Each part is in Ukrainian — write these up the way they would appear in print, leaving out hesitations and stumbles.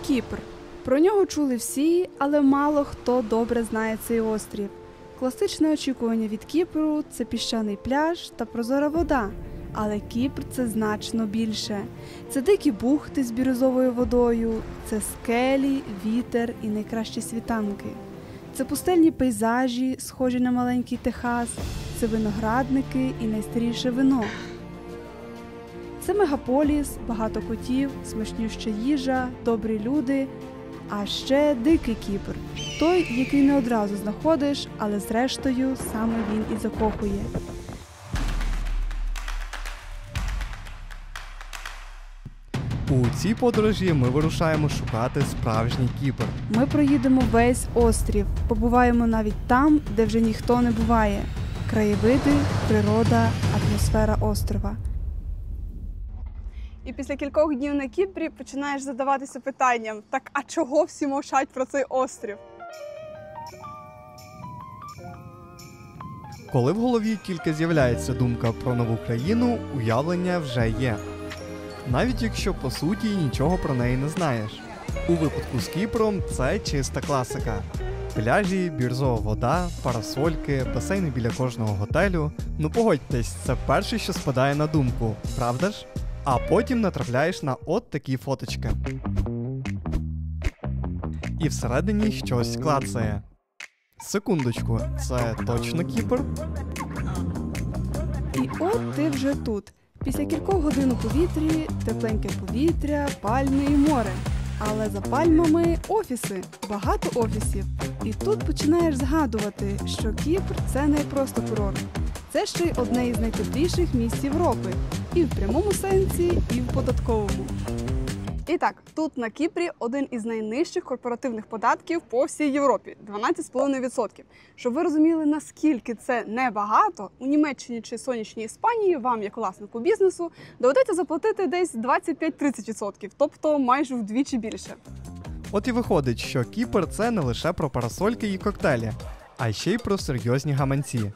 Кіпр. Про нього чули всі, але мало хто добре знає цей острів. Класичне очікування від Кіпру – це піщаний пляж та прозора вода. Але Кіпр – це значно більше. Це дикі бухти з бірюзовою водою, це скелі, вітер і найкращі світанки. Це пустельні пейзажі, схожі на маленький Техас, це виноградники і найстаріше вино. Це мегаполіс, багато котів, смачнюща їжа, добрі люди, а ще дикий Кіпр. Той, який не одразу знаходиш, але зрештою саме він і закохує. У цій подорожі ми вирушаємо шукати справжній Кіпр. Ми проїдемо весь острів, побуваємо навіть там, де вже ніхто не буває. Краєвиди, природа, атмосфера острова. І після кількох днів на Кіпрі починаєш задаватися питанням: так а чого всі мовчать про цей острів? Коли в голові тільки з'являється думка про нову країну, уявлення вже є. Навіть якщо по суті нічого про неї не знаєш. У випадку з Кіпром це чиста класика. Пляжі, бірюзова вода, парасольки, басейни біля кожного готелю. Ну погодьтесь, це перше, що спадає на думку, правда ж? А потім натрапляєш на от такі фоточки. І всередині щось клацає. Секундочку, це точно Кіпр? І от ти вже тут. Після кількох годин у повітрі, тепленьке повітря, пальми і море. Але за пальмами офіси, багато офісів. І тут починаєш згадувати, що Кіпр – це не просто курорт. Це ще й одне із найтепліших місць Європи. І в прямому сенсі, і в податковому. І так, тут на Кіпрі один із найнижчих корпоративних податків по всій Європі – 12,5%. Щоб ви розуміли, наскільки це небагато, у Німеччині чи сонячній Іспанії вам, як власнику бізнесу, доведеться заплатити десь 25-30%, тобто майже вдвічі більше. От і виходить, що Кіпр – це не лише про парасольки і коктейлі, а ще й про серйозні гаманці.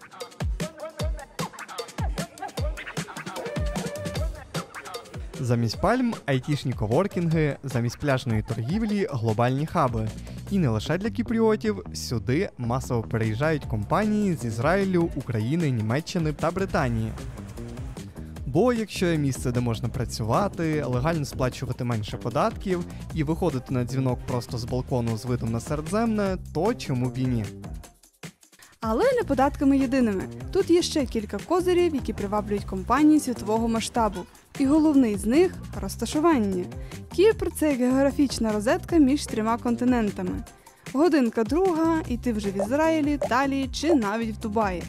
Замість пальм – айтішні коворкінги, замість пляжної торгівлі – глобальні хаби. І не лише для кіпріотів, сюди масово переїжджають компанії з Ізраїлю, України, Німеччини та Британії. Бо якщо є місце, де можна працювати, легально сплачувати менше податків і виходити на дзвінок просто з балкону з видом на Середземне, то чому б і ні? Але не податками єдиними. Тут є ще кілька козирів, які приваблюють компанії світового масштабу. І головний з них – розташування. Кіпр – це географічна розетка між трьома континентами. Годинка друга, і ти вже в Ізраїлі, Італії чи навіть в Дубаї.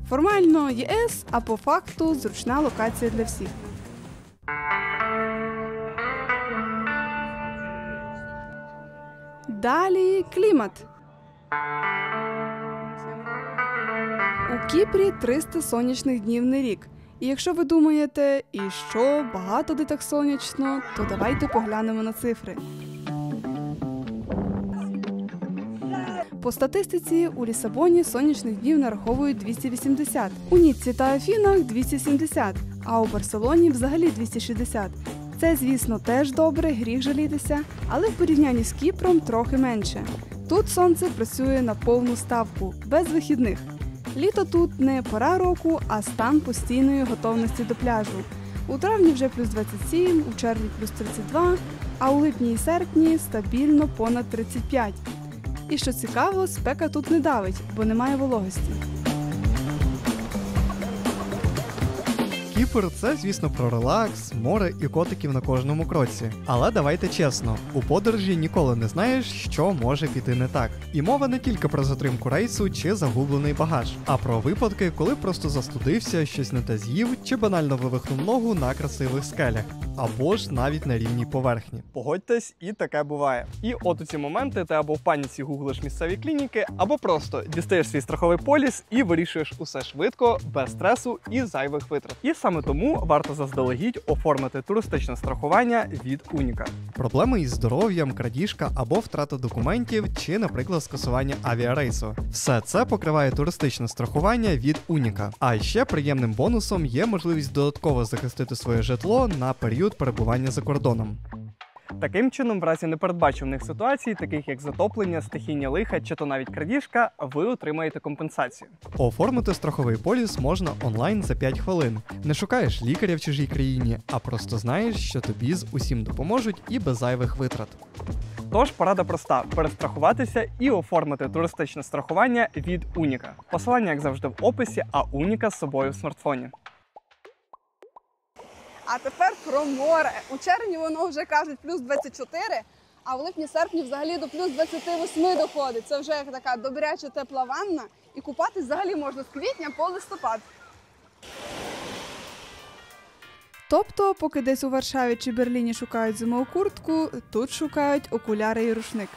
Формально ЄС, а по факту зручна локація для всіх. Далі клімат. У Кіпрі 300 сонячних днів на рік. І якщо ви думаєте, і що, багато де так сонячно, то давайте поглянемо на цифри. По статистиці, у Лісабоні сонячних днів нараховують 280, у Ніцці та Афінах – 270, а у Барселоні взагалі 260. Це, звісно, теж добре, гріх жалітися, але в порівнянні з Кіпром трохи менше. Тут сонце працює на повну ставку, без вихідних. Літо тут не пора року, а стан постійної готовності до пляжу. У травні вже плюс 27, у червні плюс 32, а у липні і серпні стабільно понад 35. І що цікаво, спека тут не давить, бо немає вологості. Кіпр – це, звісно, про релакс, море і котиків на кожному кроці. Але давайте чесно, у подорожі ніколи не знаєш, що може піти не так. І мова не тільки про затримку рейсу чи загублений багаж, а про випадки, коли просто застудився, щось не те з'їв чи банально вивихнув ногу на красивих скелях. Або ж навіть на рівній поверхні. Погодьтесь, і таке буває. І от у ці моменти ти або в паніці гуглиш місцеві клініки, або просто дістаєш свій страховий поліс і вирішуєш усе швидко, без стресу і зайвих витрат. І саме тому варто заздалегідь оформити туристичне страхування від Уніка. Проблеми із здоров'ям, крадіжка або втрата документів чи, наприклад, скасування авіарейсу. Все це покриває туристичне страхування від Уніка. А ще приємним бонусом є можливість додатково захистити своє житло на період перебування за кордоном. Таким чином, в разі непередбачуваних ситуацій, таких як затоплення, стихійні лиха чи то навіть крадіжка, ви отримаєте компенсацію. Оформити страховий поліс можна онлайн за 5 хвилин. Не шукаєш лікаря в чужій країні, а просто знаєш, що тобі з усім допоможуть і без зайвих витрат. Тож порада проста: перестрахуватися і оформити туристичне страхування від Уніка. Посилання, як завжди, в описі, а Уніка з собою в смартфоні. А тепер про море. У червні воно вже кажуть плюс 24, а в липні-серпні взагалі до плюс 28 доходить. Це вже як така добряча тепла ванна. І купатись взагалі можна з квітня по листопад. Тобто, поки десь у Варшаві чи Берліні шукають зимову куртку, тут шукають окуляри і рушник.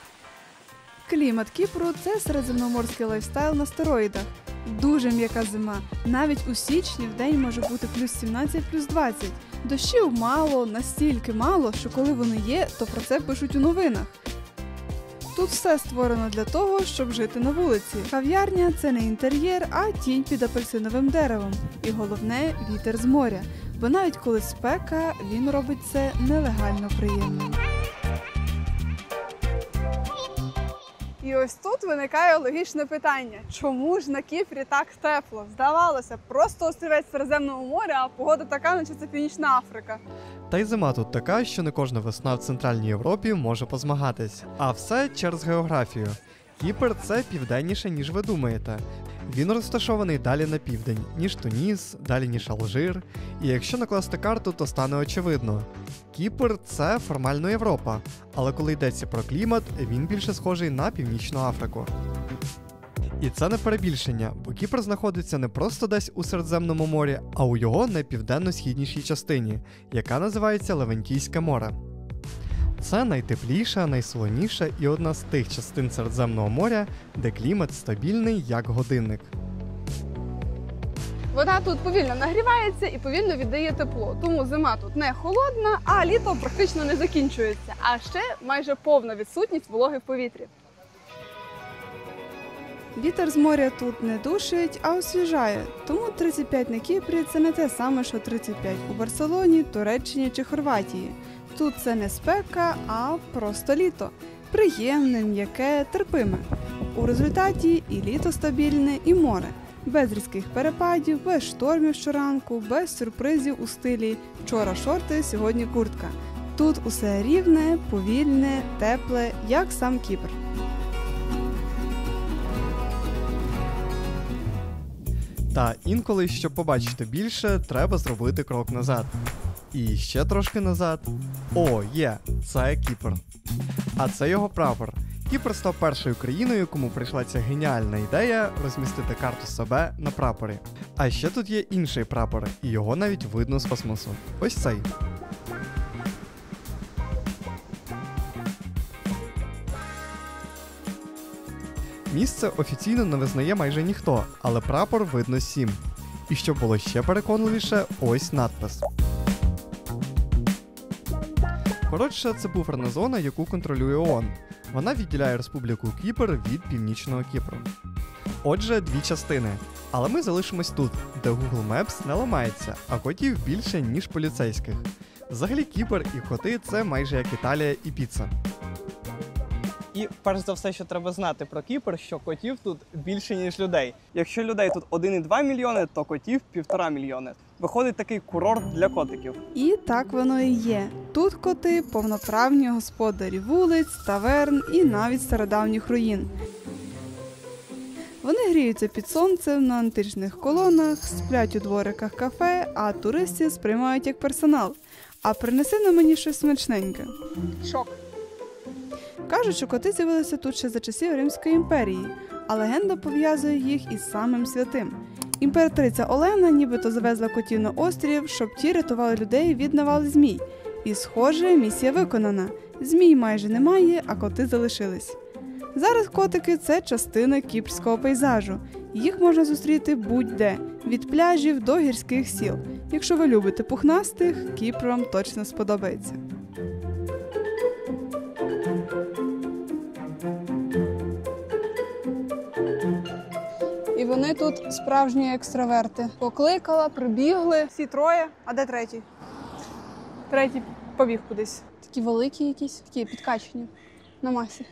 Клімат Кіпру – це середземноморський лайфстайл на стероїдах. Дуже м'яка зима. Навіть у січні в день може бути плюс 17, плюс 20. Дощів мало, настільки мало, що коли вони є, то про це пишуть у новинах. Тут все створено для того, щоб жити на вулиці. Кав'ярня – це не інтер'єр, а тінь під апельсиновим деревом. І головне – вітер з моря. Бо навіть коли спека, він робить це нелегально приємним. І ось тут виникає логічне питання. Чому ж на Кіпрі так тепло? Здавалося, просто острівець Середземного моря, а погода така, наче це Північна Африка. Та й зима тут така, що не кожна весна в Центральній Європі може позмагатись. А все через географію. Кіпр – це південніше, ніж ви думаєте. Він розташований далі на південь, ніж Туніс, далі ніж Алжир. І якщо накласти карту, то стане очевидно. Кіпр – це формально Європа, але коли йдеться про клімат, він більше схожий на Північну Африку. І це не перебільшення, бо Кіпр знаходиться не просто десь у Середземному морі, а у його найпівденно-східнішій частині, яка називається Левантійське море. Це найтепліша, найсолоніша і одна з тих частин Середземного моря, де клімат стабільний, як годинник. Вода тут повільно нагрівається і повільно віддає тепло. Тому зима тут не холодна, а літо практично не закінчується. А ще майже повна відсутність вологи в повітрі. Вітер з моря тут не душить, а освіжає. Тому 35 на Кіпрі – це не те саме, що 35 у Барселоні, Туреччині чи Хорватії. Тут це не спека, а просто літо. Приємне, м'яке, терпиме. У результаті і літо стабільне, і море. Без різких перепадів, без штормів щоранку, без сюрпризів у стилі «вчора шорти, сьогодні куртка». Тут усе рівне, повільне, тепле, як сам Кіпр. Та інколи, щоб побачити більше, треба зробити крок назад. І ще трошки назад. О, є, це Кіпр. А це його прапор. Кіпр став першою країною, кому прийшла ця геніальна ідея розмістити карту себе на прапорі. А ще тут є інший прапор, і його навіть видно з космосу. Ось цей. Місце офіційно не визнає майже ніхто, але прапор видно всім. І щоб було ще переконливіше, ось надпис. Коротше, це буферна зона, яку контролює ООН. Вона відділяє Республіку Кіпр від Північного Кіпру. Отже, дві частини. Але ми залишимось тут, де Google Maps не ламається, а котів більше, ніж поліцейських. Взагалі Кіпр і коти – це майже як Італія і піца. І перш за все, що треба знати про Кіпр, що котів тут більше, ніж людей. Якщо людей тут 1,2 мільйони, то котів 1,5 мільйони. Виходить такий курорт для котиків. І так воно і є. Тут коти – повноправні господарі вулиць, таверн і навіть стародавніх руїн. Вони гріються під сонцем на античних колонах, сплять у двориках кафе, а туристів сприймають як персонал. А принеси на мені щось смачненьке. Шок. Кажуть, що коти з'явилися тут ще за часів Римської імперії, а легенда пов'язує їх із самим святим. Імператриця Олена нібито завезла котів на острів, щоб ті рятували людей від навали змій. І, схоже, місія виконана. Змій майже немає, а коти залишились. Зараз котики – це частина кіпрського пейзажу. Їх можна зустріти будь-де – від пляжів до гірських сіл. Якщо ви любите пухнастих, Кіпр вам точно сподобається. І вони тут справжні екстраверти. Покликала, прибігли. Всі троє. А де третій? Третій побіг кудись. Такі великі якісь, такі підкачені на масі.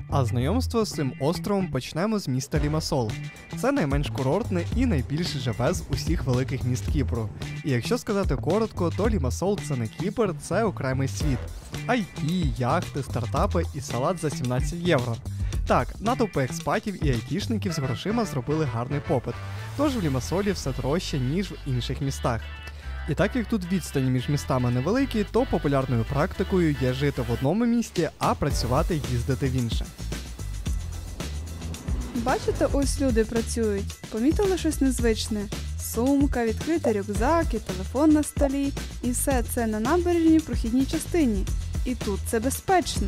А знайомство з цим островом почнемо з міста Лімасол. Це найменш курортне і найбільш живе з усіх великих міст Кіпру. І якщо сказати коротко, то Лімасол – це не Кіпр, це окремий світ. IT, яхти, стартапи і салат за 17 євро. Так, натовпи експатів і айтішників з грошима зробили гарний попит. Тож в Лімасолі все дорожче, ніж в інших містах. І так як тут відстані між містами невеликі, то популярною практикою є жити в одному місті, а працювати й їздити в інше. Бачите, ось люди працюють. Помітили щось незвичне? Сумка, відкритий рюкзак і телефон на столі. І все це на набережній прохідній частині. І тут це безпечно.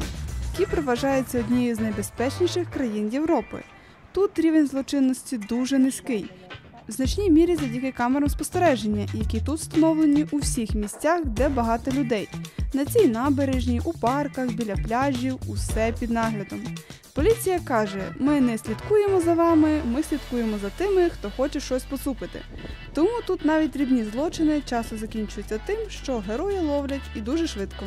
Кіпр вважається однією з найбезпечніших країн Європи. Тут рівень злочинності дуже низький. В значній мірі завдяки камерам спостереження, які тут встановлені у всіх місцях, де багато людей. На цій набережній, у парках, біля пляжів, усе під наглядом. Поліція каже, ми не слідкуємо за вами, ми слідкуємо за тими, хто хоче щось поцупити. Тому тут навіть дрібні злочини часто закінчуються тим, що герої ловлять і дуже швидко.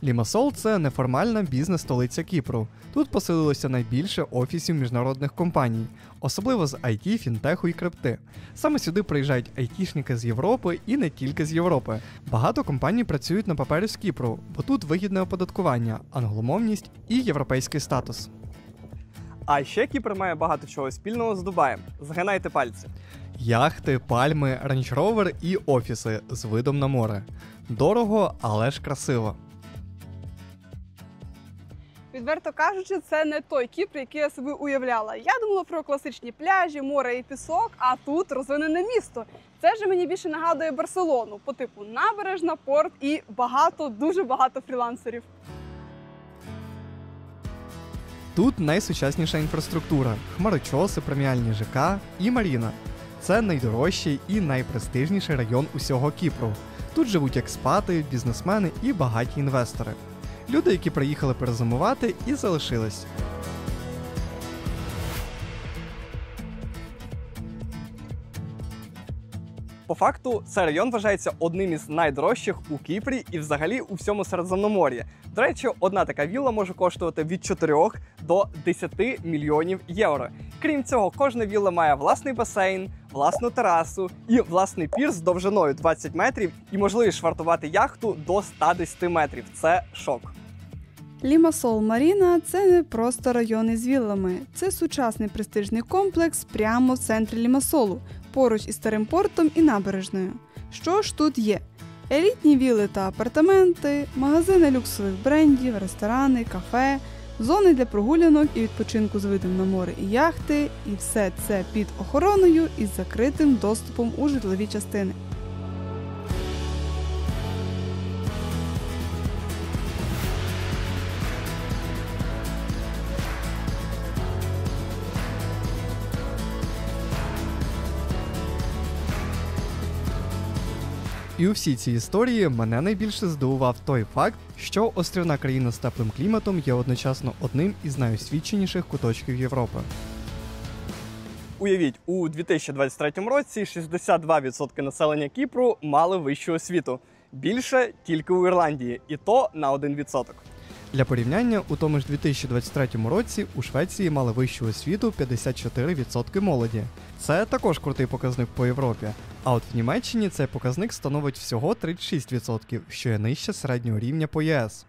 Лімасол – це неформальна бізнес-столиця Кіпру. Тут поселилося найбільше офісів міжнародних компаній, особливо з IT, фінтеху і крипти. Саме сюди приїжджають айтішники з Європи і не тільки з Європи. Багато компаній працюють на папері з Кіпру, бо тут вигідне оподаткування, англомовність і європейський статус. А ще Кіпр має багато чого спільного з Дубаєм. Згинайте пальці. Яхти, пальми, рейндж-ровер і офіси з видом на море. Дорого, але ж красиво. Відверто кажучи, це не той Кіпр, який я собі уявляла. Я думала про класичні пляжі, море і пісок, а тут розвинене місто. Це ж мені більше нагадує Барселону, по типу набережна, порт і дуже багато фрілансерів. Тут найсучасніша інфраструктура, хмарочоси, преміальні ЖК і маріна. Це найдорожчий і найпрестижніший район усього Кіпру. Тут живуть експати, бізнесмени і багаті інвестори. Люди, які приїхали перезимувати і залишились. По факту, цей район вважається одним із найдорожчих у Кіпрі і взагалі у всьому Середземномор'ї. До речі, одна така вілла може коштувати від 4 до 10 мільйонів євро. Крім цього, кожна вілла має власний басейн, власну терасу і власний пірс з довжиною 20 метрів і можливість швартувати яхту до 110 метрів. Це шок. Лімасол Маріна – це не просто район із віллами. Це сучасний престижний комплекс прямо в центрі Лімасолу, поруч із старим портом і набережною. Що ж тут є? Елітні вілли та апартаменти, магазини люксових брендів, ресторани, кафе, зони для прогулянок і відпочинку з видом на море і яхти, і все це під охороною і з закритим доступом у житлові частини. І у всій цій історії мене найбільше здивував той факт, що острівна країна з теплим кліматом є одночасно одним із найосвіченіших куточків Європи. Уявіть, у 2023 році 62% населення Кіпру мали вищу освіту. Більше тільки у Ірландії, і то на 1%. Для порівняння, у тому ж 2023 році у Швеції мали вищу освіту 54% молоді. Це також крутий показник по Європі. А от в Німеччині цей показник становить всього 36%, що є нижче середнього рівня по ЄС.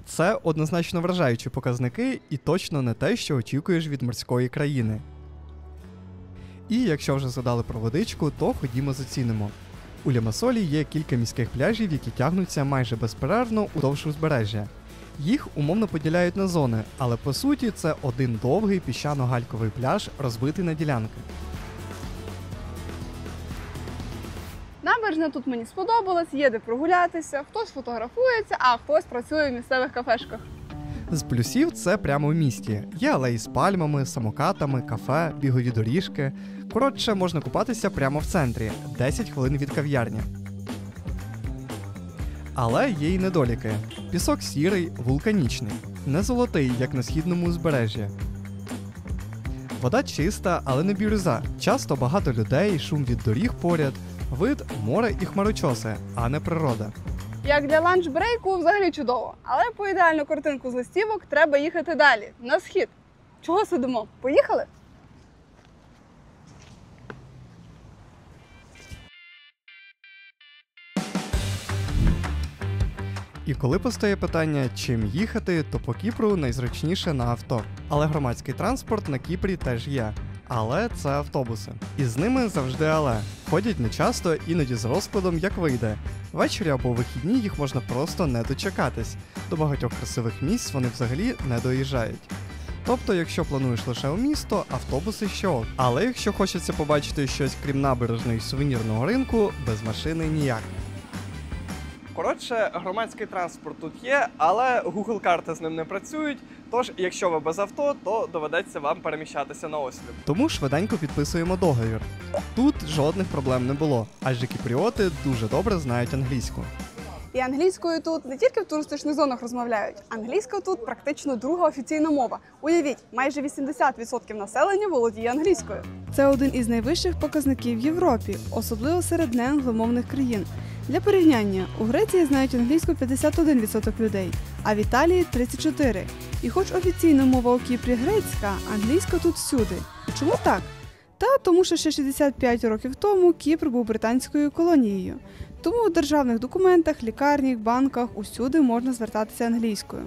Це однозначно вражаючі показники і точно не те, що очікуєш від морської країни. І якщо вже згадали про водичку, то ходімо зацінимо. У Лімасолі є кілька міських пляжів, які тягнуться майже безперервно удовж узбережжя. Їх умовно поділяють на зони, але по суті це один довгий піщано-гальковий пляж, розбитий на ділянки. Набережна тут мені сподобалась, є де прогулятися, хтось фотографується, а хтось працює в місцевих кафешках. З плюсів це прямо в місті. Є алеї з пальмами, самокатами, кафе, бігові доріжки. Коротше, можна купатися прямо в центрі, 10 хвилин від кав'ярні. Але є й недоліки. Пісок сірий, вулканічний, не золотий, як на східному узбережжі. Вода чиста, але не бірюза. Часто багато людей, шум від доріг поряд, вид море і хмарочоси, а не природа. Як для ланч-брейку взагалі чудово. Але по ідеальну картинку з листівок треба їхати далі, на схід. Чого сидимо? Поїхали? І коли постає питання, чим їхати, то по Кіпру найзручніше на авто. Але громадський транспорт на Кіпрі теж є. Але це автобуси. І з ними завжди але. Ходять нечасто, іноді з розкладом, як вийде. Ввечері або у вихідні їх можна просто не дочекатись. До багатьох красивих місць вони взагалі не доїжджають. Тобто, якщо плануєш лише у місто, автобуси ще ок. Але якщо хочеться побачити щось крім набережної й сувенірного ринку, без машини ніяк. Коротше, громадський транспорт тут є, але Google карти з ним не працюють, тож якщо ви без авто, то доведеться вам переміщатися на острів. Тому швиденько підписуємо договір. Тут жодних проблем не було, адже кіпріоти дуже добре знають англійську. І англійською тут не тільки в туристичних зонах розмовляють. Англійська тут практично друга офіційна мова. Уявіть, майже 80% населення володіє англійською. Це один із найвищих показників в Європі, особливо серед неангломовних країн. Для порівняння, у Греції знають англійську 51% людей, а в Італії – 34%. І хоч офіційна мова у Кіпрі грецька, англійська тут всюди. Чому так? Та тому, що ще 65 років тому Кіпр був британською колонією. Тому у державних документах, лікарнях, банках усюди можна звертатися англійською.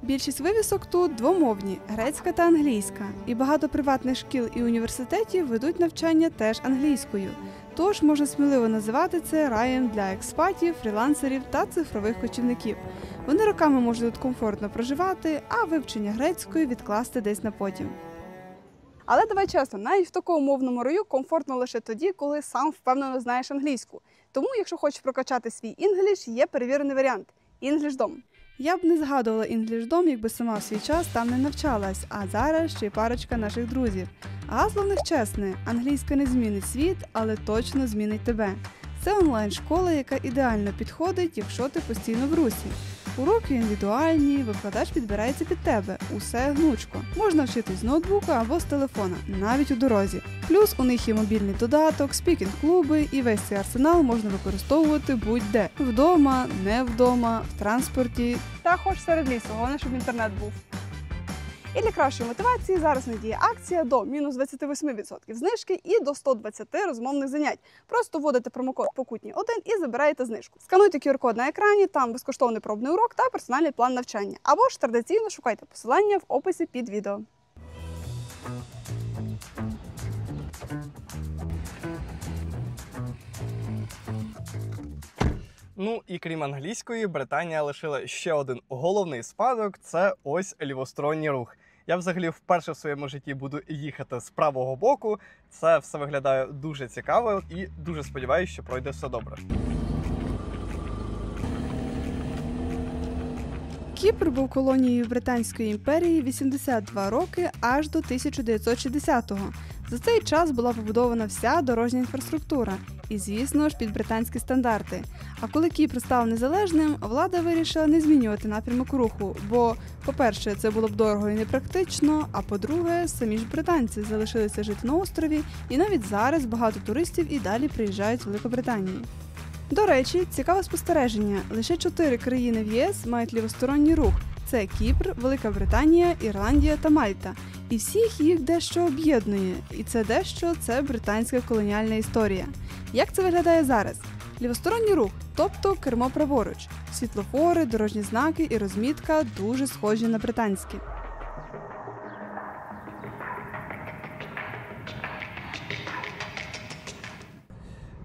Більшість вивісок тут двомовні – грецька та англійська. І багато приватних шкіл і університетів ведуть навчання теж англійською. Тож можна сміливо називати це раєм для експатів, фрілансерів та цифрових кочівників. Вони роками можуть тут комфортно проживати, а вивчення грецької відкласти десь на потім. Але давай чесно, навіть в такому мовному раю комфортно лише тоді, коли сам впевнено знаєш англійську. Тому, якщо хочеш прокачати свій інгліш, є перевірений варіант – інглішдом. Я б не згадувала інглішдом, якби сама в свій час там не навчалась, а зараз ще й парочка наших друзів. Гасло в них чесне – англійська не змінить світ, але точно змінить тебе. Це онлайн-школа, яка ідеально підходить, якщо ти постійно в русі. Уроки індивідуальні, викладач підбирається під тебе, усе гнучко. Можна вчитись з ноутбука або з телефона, навіть у дорозі. Плюс у них є мобільний додаток, спікінг-клуби і весь цей арсенал можна використовувати будь-де. Вдома, не вдома, в транспорті та хоч серед лісу, головне, щоб інтернет був. І для кращої мотивації зараз надіє акція до мінус 28% знижки і до 120 розмовних занять. Просто вводите промокод «Покутні1» і забираєте знижку. Скануйте QR-код на екрані, там безкоштовний пробний урок та персональний план навчання. Або ж традиційно шукайте посилання в описі під відео. Ну і крім англійської, Британія лишила ще один головний спадок – це ось лівосторонній рух. Я взагалі вперше в своєму житті буду їхати з правого боку. Це все виглядає дуже цікаво і дуже сподіваюся, що пройде все добре. Кіпр був колонією Британської імперії 82 роки аж до 1960-го. За цей час була побудована вся дорожня інфраструктура. І, звісно ж, під британські стандарти. А коли Кіпр став незалежним, влада вирішила не змінювати напрямок руху, бо, по-перше, це було б дорого і непрактично, а по-друге, самі ж британці залишилися жити на острові, і навіть зараз багато туристів і далі приїжджають з Великобританії. До речі, цікаве спостереження. Лише 4 країни в ЄС мають лівосторонній рух. Це Кіпр, Велика Британія, Ірландія та Мальта. І всіх їх дещо об'єднує. І це дещо – це британська колоніальна історія. Як це виглядає зараз? Лівосторонній рух, тобто кермо праворуч. Світлофори, дорожні знаки і розмітка дуже схожі на британські.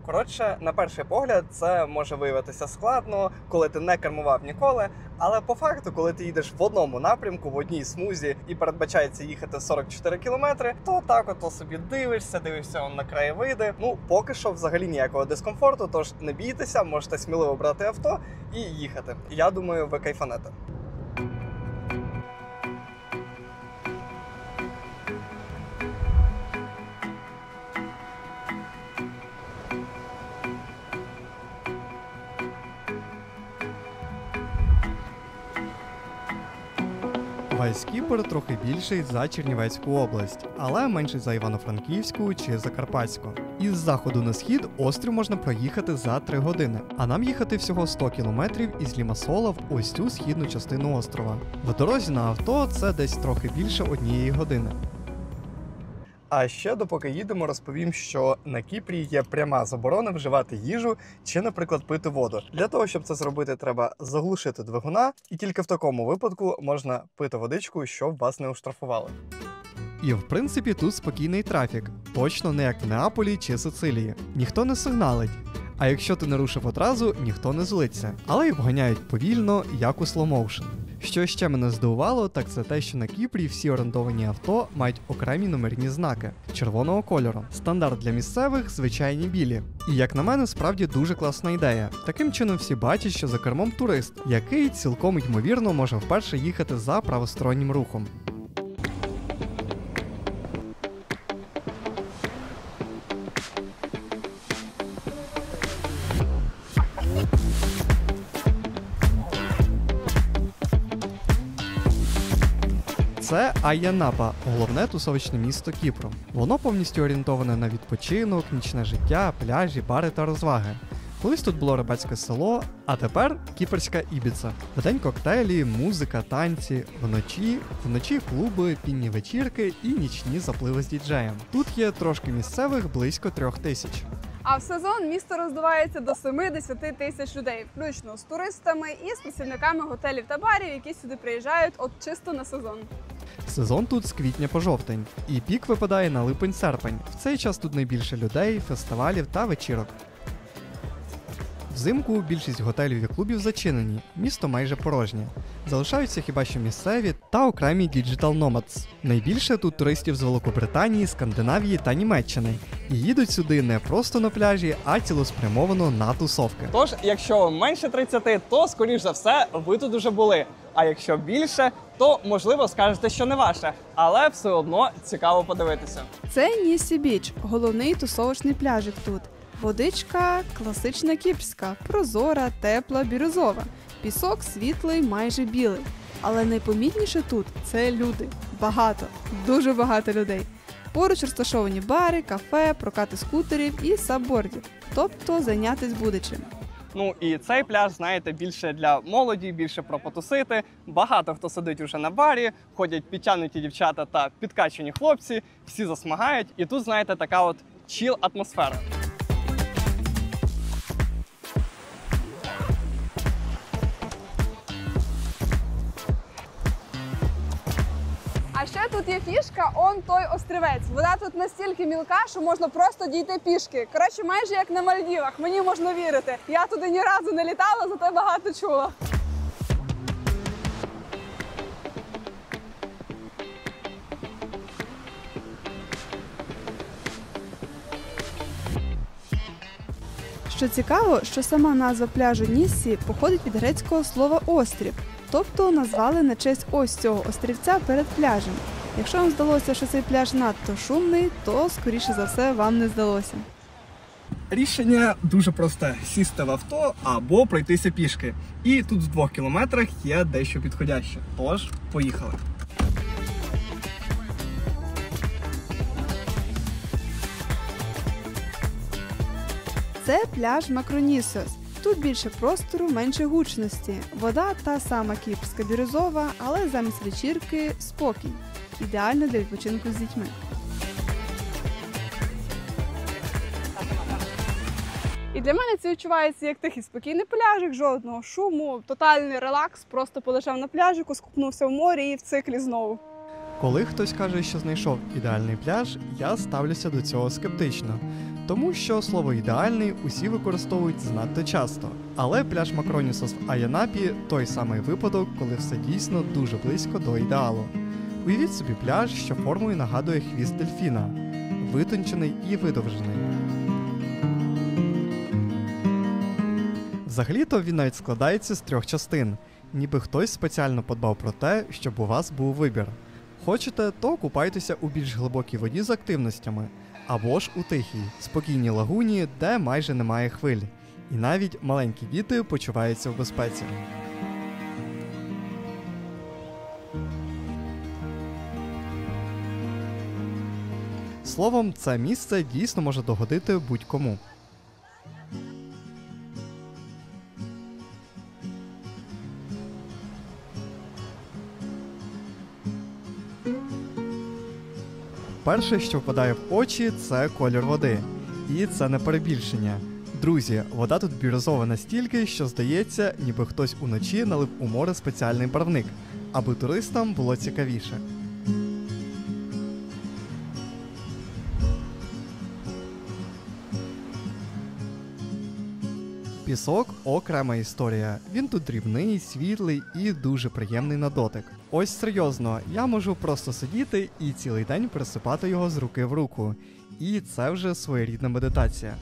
Коротше, на перший погляд, це може виявитися складно, коли ти не кермував ніколи, але по факту, коли ти їдеш в одному напрямку, в одній смузі і передбачається їхати 44 кілометри, то так ото собі дивишся на краєвиди. Ну, поки що взагалі ніякого дискомфорту, тож не бійтеся, можете сміливо брати авто і їхати. Я думаю, ви кайфанете. Весь Кіпр трохи більший за Чернівецьку область, але менший за Івано-Франківську чи Закарпатську. Із заходу на схід острів можна проїхати за 3 години, а нам їхати всього 100 кілометрів із Лімасола в ось цю східну частину острова. В дорозі на авто це десь трохи більше 1 години. А ще допоки їдемо, розповім, що на Кіпрі є пряма заборона вживати їжу чи, наприклад, пити воду. Для того, щоб це зробити, треба заглушити двигуна, і тільки в такому випадку можна пити водичку, щоб вас не оштрафували. І в принципі тут спокійний трафік, точно не як в Неаполі чи Сицилії. Ніхто не сигналить. А якщо ти не рушив одразу, ніхто не злиться. Але й обганяють повільно, як у слоумоушен. Що ще мене здивувало, так це те, що на Кіпрі всі орендовані авто мають окремі номерні знаки червоного кольору. Стандарт для місцевих – звичайні білі. І як на мене, справді дуже класна ідея. Таким чином всі бачать, що за кермом турист, який цілком ймовірно може вперше їхати за правостороннім рухом. Це Айя-Напа – головне тусовичне місто Кіпру. Воно повністю орієнтоване на відпочинок, нічне життя, пляжі, бари та розваги. Колись тут було рибацьке село, а тепер кіпрська Ібіца. Вдень коктейлі, музика, танці, вночі клуби, пінні вечірки і нічні запливи з діджеєм. Тут є трошки місцевих, близько 3000. А в сезон місто роздувається до 7-10 тисяч людей, включно з туристами і з працівниками готелів та барів, які сюди приїжджають от чисто на сезон. Сезон тут з квітня по жовтень, і пік випадає на липень-серпень. В цей час тут найбільше людей, фестивалів та вечірок. Взимку більшість готелів і клубів зачинені, місто майже порожнє. Залишаються хіба що місцеві та окремі Digital Nomads. Найбільше тут туристів з Великобританії, Скандинавії та Німеччини. І їдуть сюди не просто на пляжі, а цілеспрямовано на тусовки. Тож, якщо менше 30, то, скоріш за все, ви тут уже були. А якщо більше, то, можливо, скажете, що не ваше. Але все одно цікаво подивитися. Це Ніссі-Біч, головний тусовочний пляжик тут. Водичка класична кіпрська, прозора, тепла, бірюзова. Пісок світлий, майже білий. Але найпомітніше тут – це люди. Багато, дуже багато людей. Поруч розташовані бари, кафе, прокати скутерів і саббордів. Тобто зайнятись буде чим. Ну і цей пляж, знаєте, більше для молоді, більше про потусити. Багато хто сидить уже на барі, ходять підтягнуті дівчата та підкачані хлопці, всі засмагають. І тут, знаєте, така от чіл-атмосфера. А ще тут є фішка, он той острівець. Вода тут настільки мілка, що можна просто дійти пішки. Коротше, майже як на Мальдівах, мені можна вірити. Я туди ні разу не літала, зате багато чула. Що цікаво, що сама назва пляжу Ніссі походить від грецького слова «острів», тобто назвали на честь ось цього острівця перед пляжем. Якщо вам здалося, що цей пляж надто шумний, то, скоріше за все, вам не здалося. Рішення дуже просте – сісти в авто або пройтися пішки. І тут в 2 кілометрах є дещо підходяще. Тож, поїхали. Це пляж Макронісос. Тут більше простору, менше гучності. Вода та сама кіпрська бірюзова, але замість вечірки – спокій. Ідеально для відпочинку з дітьми. І для мене це відчувається як тихий спокійний пляжик, жодного шуму, тотальний релакс, просто полежав на пляжику, скупнувся в морі і в циклі знову. Коли хтось каже, що знайшов ідеальний пляж, я ставлюся до цього скептично. Тому що слово «ідеальний» усі використовують занадто часто. Але пляж Макронісос в Айя-Напі – той самий випадок, коли все дійсно дуже близько до ідеалу. Уявіть собі пляж, що формою нагадує хвіст дельфіна. Витончений і видовжений. Взагалі-то він навіть складається з 3 частин. Ніби хтось спеціально подбав про те, щоб у вас був вибір. Хочете, то купайтеся у більш глибокій воді з активностями. Або ж у тихій, спокійній лагуні, де майже немає хвиль. І навіть маленькі діти почуваються в безпеці. Словом, це місце дійсно може догодити будь-кому. Перше, що впадає в очі, це колір води. І це не перебільшення. Друзі, вода тут бірюзова настільки, що здається, ніби хтось уночі налив у море спеціальний барвник, аби туристам було цікавіше. Пісок – окрема історія. Він тут дрібний, світлий і дуже приємний на дотик. Ось серйозно, я можу просто сидіти і цілий день пересипати його з руки в руку. І це вже своєрідна медитація.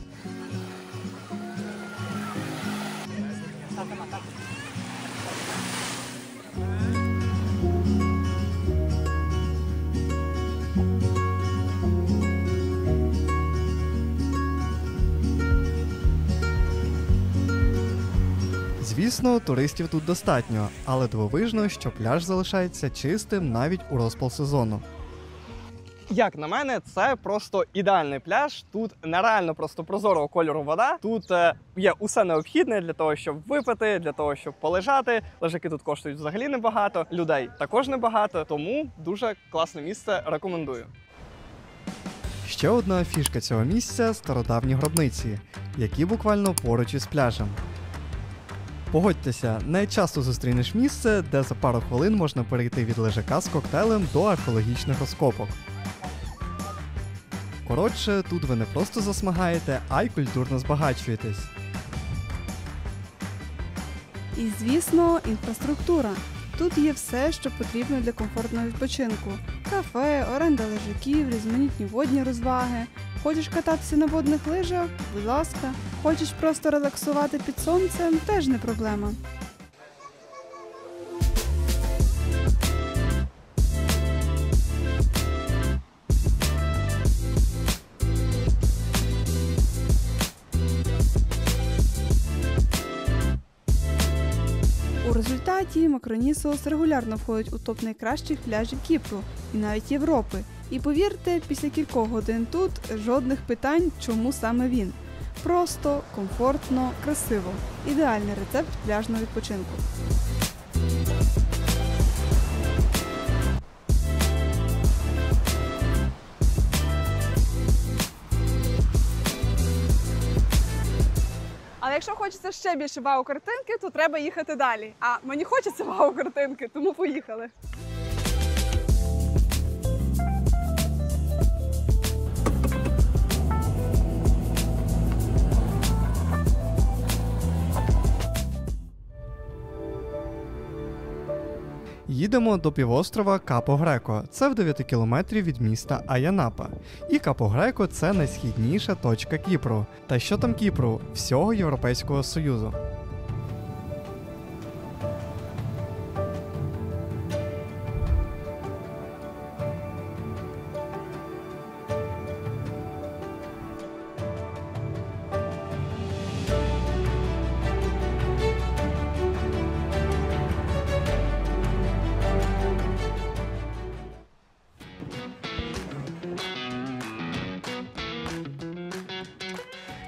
Звісно, туристів тут достатньо, але дивовижно, що пляж залишається чистим навіть у розпал сезону. Як на мене, це просто ідеальний пляж. Тут нереально просто прозорого кольору вода. Тут є усе необхідне для того, щоб випити, для того, щоб полежати. Лежаки тут коштують взагалі небагато, людей також небагато, тому дуже класне місце, рекомендую. Ще одна фішка цього місця – стародавні гробниці, які буквально поруч із пляжем. Погодьтеся, не часто зустрінеш місце, де за пару хвилин можна перейти від лежака з коктейлем до археологічних розкопок. Коротше, тут ви не просто засмагаєте, а й культурно збагачуєтесь. І, звісно, інфраструктура. Тут є все, що потрібно для комфортного відпочинку. Кафе, оренда лежаків, різноманітні водні розваги. Хочеш кататися на водних лижах? Будь ласка. Хочеш просто релаксувати під сонцем? Теж не проблема. У результаті Макронісос регулярно входить у топ найкращих пляжів Кіпру і навіть Європи. І повірте, після кількох годин тут жодних питань, чому саме він. Просто, комфортно, красиво. Ідеальний рецепт пляжного відпочинку. Але якщо хочеться ще більше вау-картинки, то треба їхати далі. А мені хочеться вау-картинки, тому поїхали. Їдемо до півострова Капо-Греко. Це в 9 кілометрів від міста Аянапа. І Капо-Греко – це найсхідніша точка Кіпру. Та що там Кіпру? Всього Європейського Союзу.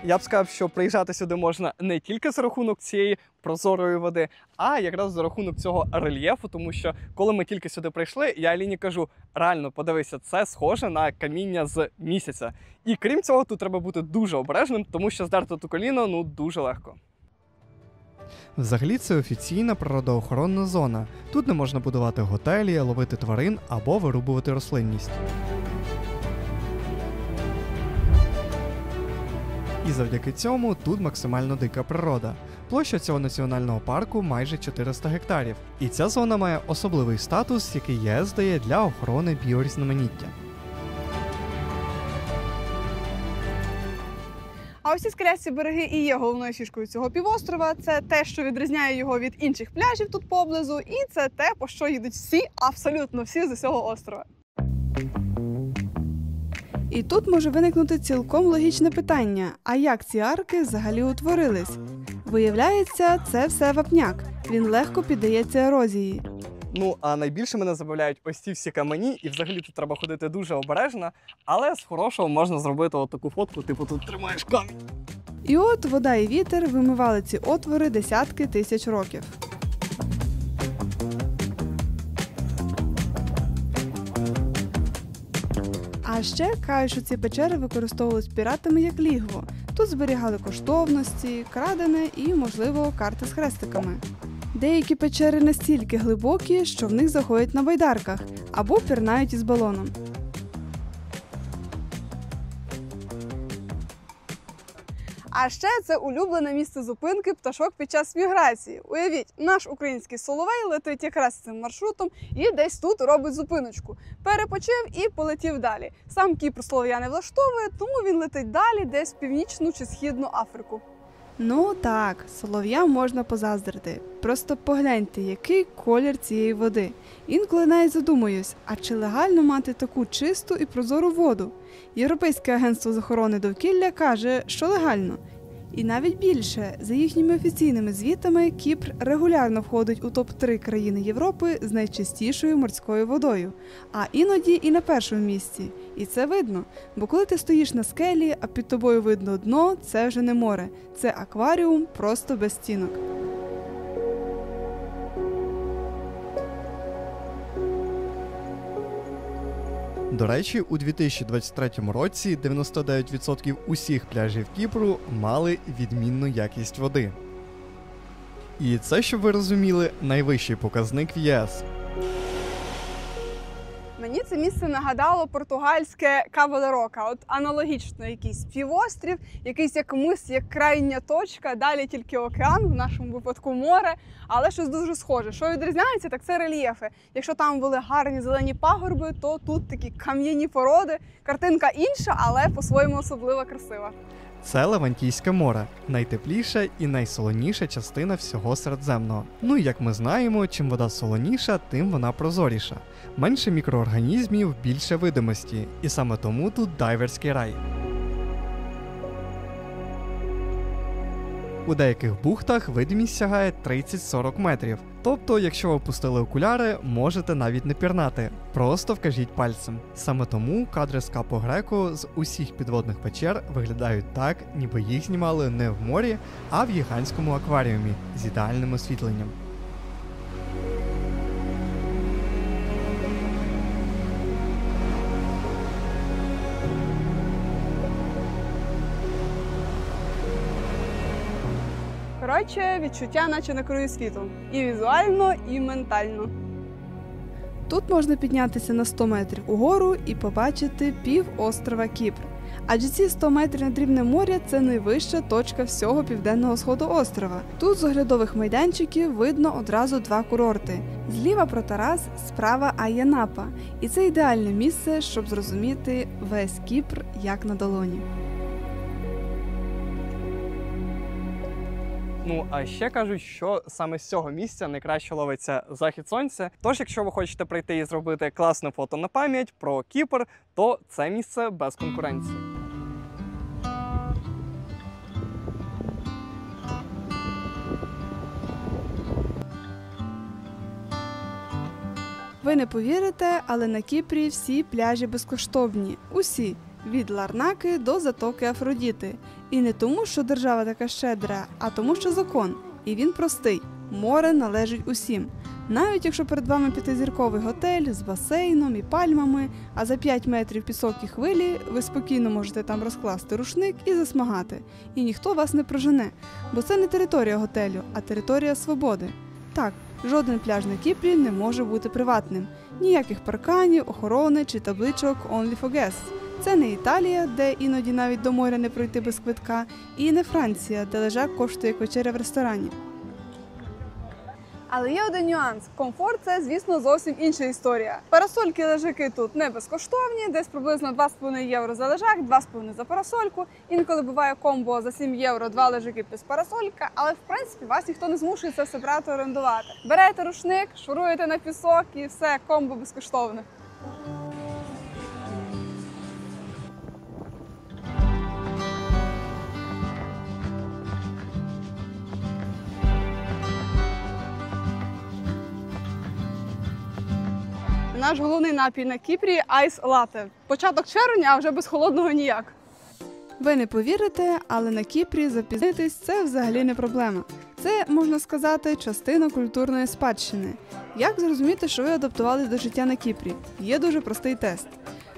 Я б сказав, що приїжджати сюди можна не тільки за рахунок цієї прозорої води, а якраз за рахунок цього рельєфу, тому що коли ми тільки сюди прийшли, я Аліні кажу, реально, подивися, це схоже на каміння з місяця. І крім цього, тут треба бути дуже обережним, тому що здерти ту коліно, дуже легко. Взагалі це офіційна природоохоронна зона. Тут не можна будувати готелі, ловити тварин або вирубувати рослинність. І завдяки цьому тут максимально дика природа. Площа цього національного парку майже 400 гектарів. І ця зона має особливий статус, який ЄС дає для охорони біорізноманіття. А ось ці скелясті береги і є головною фішкою цього півострова. Це те, що відрізняє його від інших пляжів тут поблизу, і це те, по що їдуть всі, абсолютно всі з усього острова. І тут може виникнути цілком логічне питання, а як ці арки взагалі утворились? Виявляється, це все вапняк, він легко піддається ерозії. Ну, а найбільше мене забавляють ось ці всі камені, і взагалі тут треба ходити дуже обережно, але з хорошого можна зробити отаку фотку, типу тут тримаєш камінь. І от вода і вітер вимивали ці отвори десятки тисяч років. А ще кажуть, що ці печери використовувались піратами як лігво. Тут зберігали коштовності, крадене і, можливо, карти з хрестиками. Деякі печери настільки глибокі, що в них заходять на байдарках або пірнають із балоном. А ще це улюблене місце зупинки пташок під час міграції. Уявіть, наш український соловей летить якраз цим маршрутом і десь тут робить зупиночку. Перепочив і полетів далі. Сам Кіпр солов'я не влаштовує, тому він летить далі десь в північну чи східну Африку. Ну так, солов'ям можна позаздрити. Просто погляньте, який колір цієї води. Інколи навіть задумуюсь, а чи легально мати таку чисту і прозору воду? Європейське агентство з охорони довкілля каже, що легально. І навіть більше, за їхніми офіційними звітами, Кіпр регулярно входить у топ-3 країни Європи з найчистішою морською водою, а іноді і на першому місці. І це видно, бо коли ти стоїш на скелі, а під тобою видно дно, це вже не море, це акваріум просто без стінок. До речі, у 2023 році 99% усіх пляжів Кіпру мали відмінну якість води. І це, щоб ви розуміли, найвищий показник в ЄС. Мені це місце нагадало португальське Каво-де-Рока. От аналогічно якийсь півострів, якийсь як мис, як крайня точка, далі тільки океан, в нашому випадку море, але щось дуже схоже. Що відрізняється, так це рельєфи. Якщо там були гарні зелені пагорби, то тут такі кам'яні породи. Картинка інша, але по-своєму особливо красива. Це Левантійське море, найтепліша і найсолоніша частина всього Середземного. Ну і як ми знаємо, чим вода солоніша, тим вона прозоріша. Менше мікроорганізмів, більше видимості. І саме тому тут дайверський рай. У деяких бухтах видимість сягає 30-40 метрів. Тобто, якщо ви опустили окуляри, можете навіть не пірнати. Просто вкажіть пальцем. Саме тому кадри з Капо Греко з усіх підводних печер виглядають так, ніби їх знімали не в морі, а в гігантському акваріумі з ідеальним освітленням. Коротше, відчуття наче на краю світу. І візуально, і ментально. Тут можна піднятися на 100 метрів угору і побачити півострова Кіпр. Адже ці 100 метрів над рівнем моря – це найвища точка всього південного сходу острова. Тут з оглядових майданчиків видно одразу два курорти. Зліва Протарас, справа Айя-Напа. І це ідеальне місце, щоб зрозуміти весь Кіпр як на долоні. Ну, а ще кажуть, що саме з цього місця найкраще ловиться захід сонця. Тож, якщо ви хочете прийти і зробити класне фото на пам'ять про Кіпр, то це місце без конкуренції. Ви не повірите, але на Кіпрі всі пляжі безкоштовні. Усі. Від Ларнаки до затоки Афродіти. І не тому, що держава така щедра, а тому, що закон. І він простий. Море належить усім. Навіть якщо перед вами п'ятизірковий готель з басейном і пальмами, а за 5 метрів пісок і хвилі, ви спокійно можете там розкласти рушник і засмагати. І ніхто вас не прожене. Бо це не територія готелю, а територія свободи. Так, жоден пляж на Кіпрі не може бути приватним. Ніяких парканів, охорони чи табличок «Only for guests». Це не Італія, де іноді навіть до моря не пройти без квитка, і не Франція, де лежак коштує як вечеря в ресторані. Але є один нюанс. Комфорт – це, звісно, зовсім інша історія. Парасольки і лежаки тут не безкоштовні, десь приблизно 2,5 євро за лежак, 2,5 за парасольку. Інколи буває комбо за 7 євро, 2 лежаки плюс парасолька, але, в принципі, вас ніхто не змушує це все брати орендувати. Берете рушник, шуруєте на пісок і все, комбо безкоштовне. наш головний напій на Кіпрі – айс лате. Початок червня, а вже без холодного ніяк. Ви не повірите, але на Кіпрі запізнитись – це взагалі не проблема. Це, можна сказати, частина культурної спадщини. Як зрозуміти, що ви адаптувались до життя на Кіпрі? Є дуже простий тест.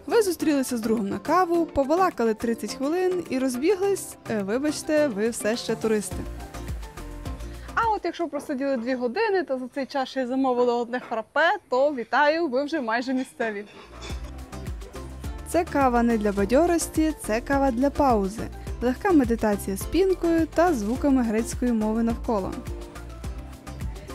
Ви зустрілися з другом на каву, побалакали 30 хвилин і розбіглись, вибачте, ви все ще туристи. А от якщо просиділи 2 години та за цей час ще й замовили одне фрапе, то вітаю, ви вже майже місцеві. Це кава не для бадьорості, це кава для паузи. Легка медитація з пінкою та звуками грецької мови навколо.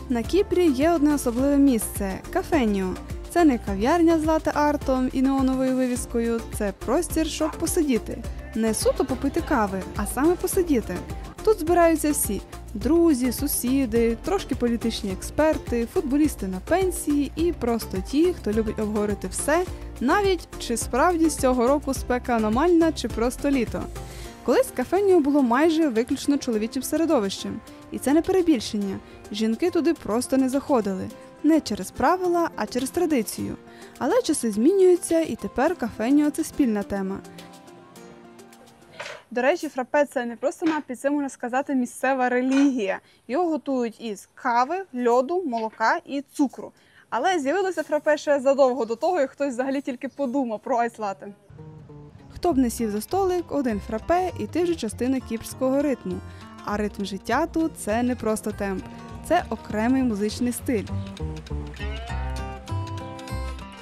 На Кіпрі є одне особливе місце – кафеніо. Це не кав'ярня з лате-артом і неоновою вивіскою, це простір, щоб посидіти. Не суто попити кави, а саме посидіти. Тут збираються всі – друзі, сусіди, трошки політичні експерти, футболісти на пенсії і просто ті, хто любить обговорити все, навіть чи справді з цього року спека аномальна чи просто літо. Колись кафеніо було майже виключно чоловічим середовищем. І це не перебільшення. Жінки туди просто не заходили. Не через правила, а через традицію. Але часи змінюються, і тепер кафеніо – це спільна тема. До речі, фрапе – це не просто напій, це, можна сказати, місцева релігія. Його готують із кави, льоду, молока і цукру. Але з'явилося фрапе ще задовго до того, як хтось взагалі тільки подумав про айс-лате. Хто б не сів за столик, один фрапе і ти вже частина кіпрського ритму. А ритм життя тут – це не просто темп, це окремий музичний стиль.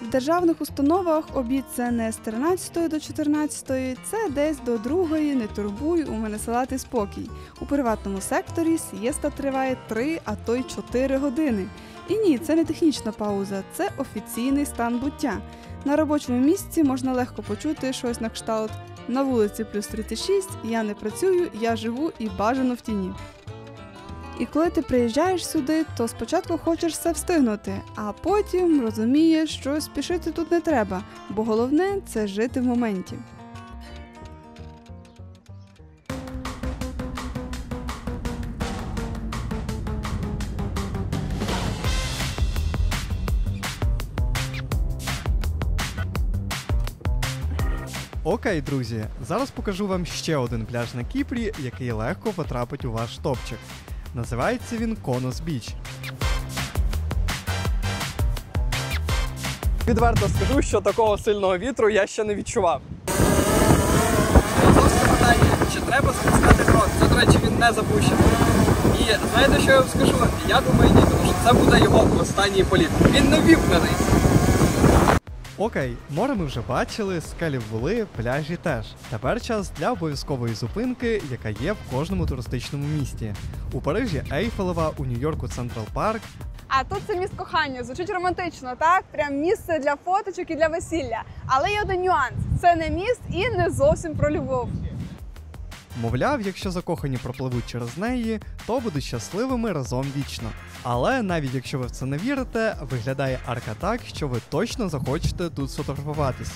В державних установах обід – це не з 13 до 14, це десь до 2, не турбуй, у мене салат і спокій. У приватному секторі сієста триває 3, а то й 4 години. І ні, це не технічна пауза, це офіційний стан буття. На робочому місці можна легко почути щось на кшталт «На вулиці плюс 36, я не працюю, я живу і бажано в тіні». І коли ти приїжджаєш сюди, то спочатку хочеш все встигнути, а потім розумієш, що спішити тут не треба, бо головне – це жити в моменті. Окей, друзі, зараз покажу вам ще один пляж на Кіпрі, який легко потрапить у ваш топчик. Називається він Конос Біч. Відверто скажу, що такого сильного вітру я ще не відчував. Зовсім питання, чи треба спускати дрон? Це, до речі, він не запущений. І знаєте, що я вам скажу? Я думаю, ні, тому що це буде його останній політ. Він не ввімкнений. Окей, море ми вже бачили, скелі були, пляжі теж. Тепер час для обов'язкової зупинки, яка є в кожному туристичному місті. У Парижі Ейфелева, у Нью-Йорку Централ Парк. А тут це міст кохання, звучить романтично, так? Прям місце для фоточок і для весілля. Але є один нюанс – це не міст і не зовсім про любов. Мовляв, якщо закохані пропливуть через неї, то будуть щасливими разом вічно. Але навіть якщо ви в це не вірите, виглядає арка так, що ви точно захочете тут сфотографуватись.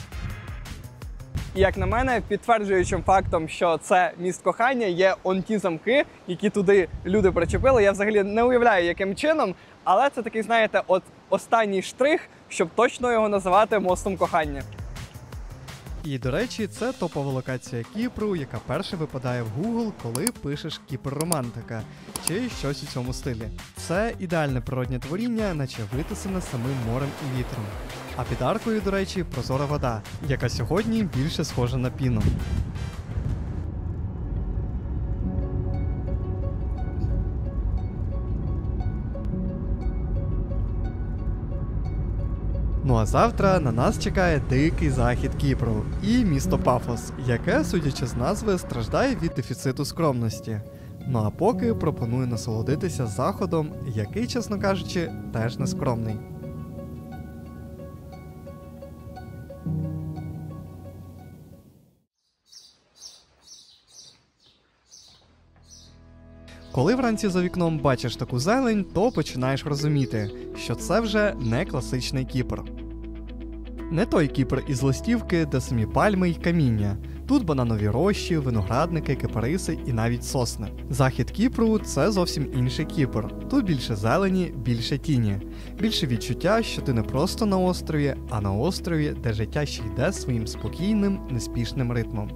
І як на мене, підтверджуючим фактом, що це міст кохання, є он ті замки, які туди люди причепили. Я взагалі не уявляю, яким чином, але це такий, знаєте, от останній штрих, щоб точно його називати мостом кохання. І, до речі, це топова локація Кіпру, яка перше випадає в Google, коли пишеш «Кіпр-романтика» чи щось у цьому стилі. Це ідеальне природнє творіння, наче витисане самим морем і вітром. А під аркою, до речі, прозора вода, яка сьогодні більше схожа на піну. Ну а завтра на нас чекає дикий захід Кіпру і місто Пафос, яке, судячи з назви, страждає від дефіциту скромності. Ну а поки пропоную насолодитися заходом, який, чесно кажучи, теж нескромний. Коли вранці за вікном бачиш таку зелень, то починаєш розуміти, що це вже не класичний Кіпр. Не той Кіпр із листівки, де самі пальми й каміння. Тут бананові рощі, виноградники, кипариси і навіть сосни. Захід Кіпру – це зовсім інший Кіпр. Тут більше зелені, більше тіні. Більше відчуття, що ти не просто на острові, а на острові, де життя ще йде своїм спокійним, неспішним ритмом.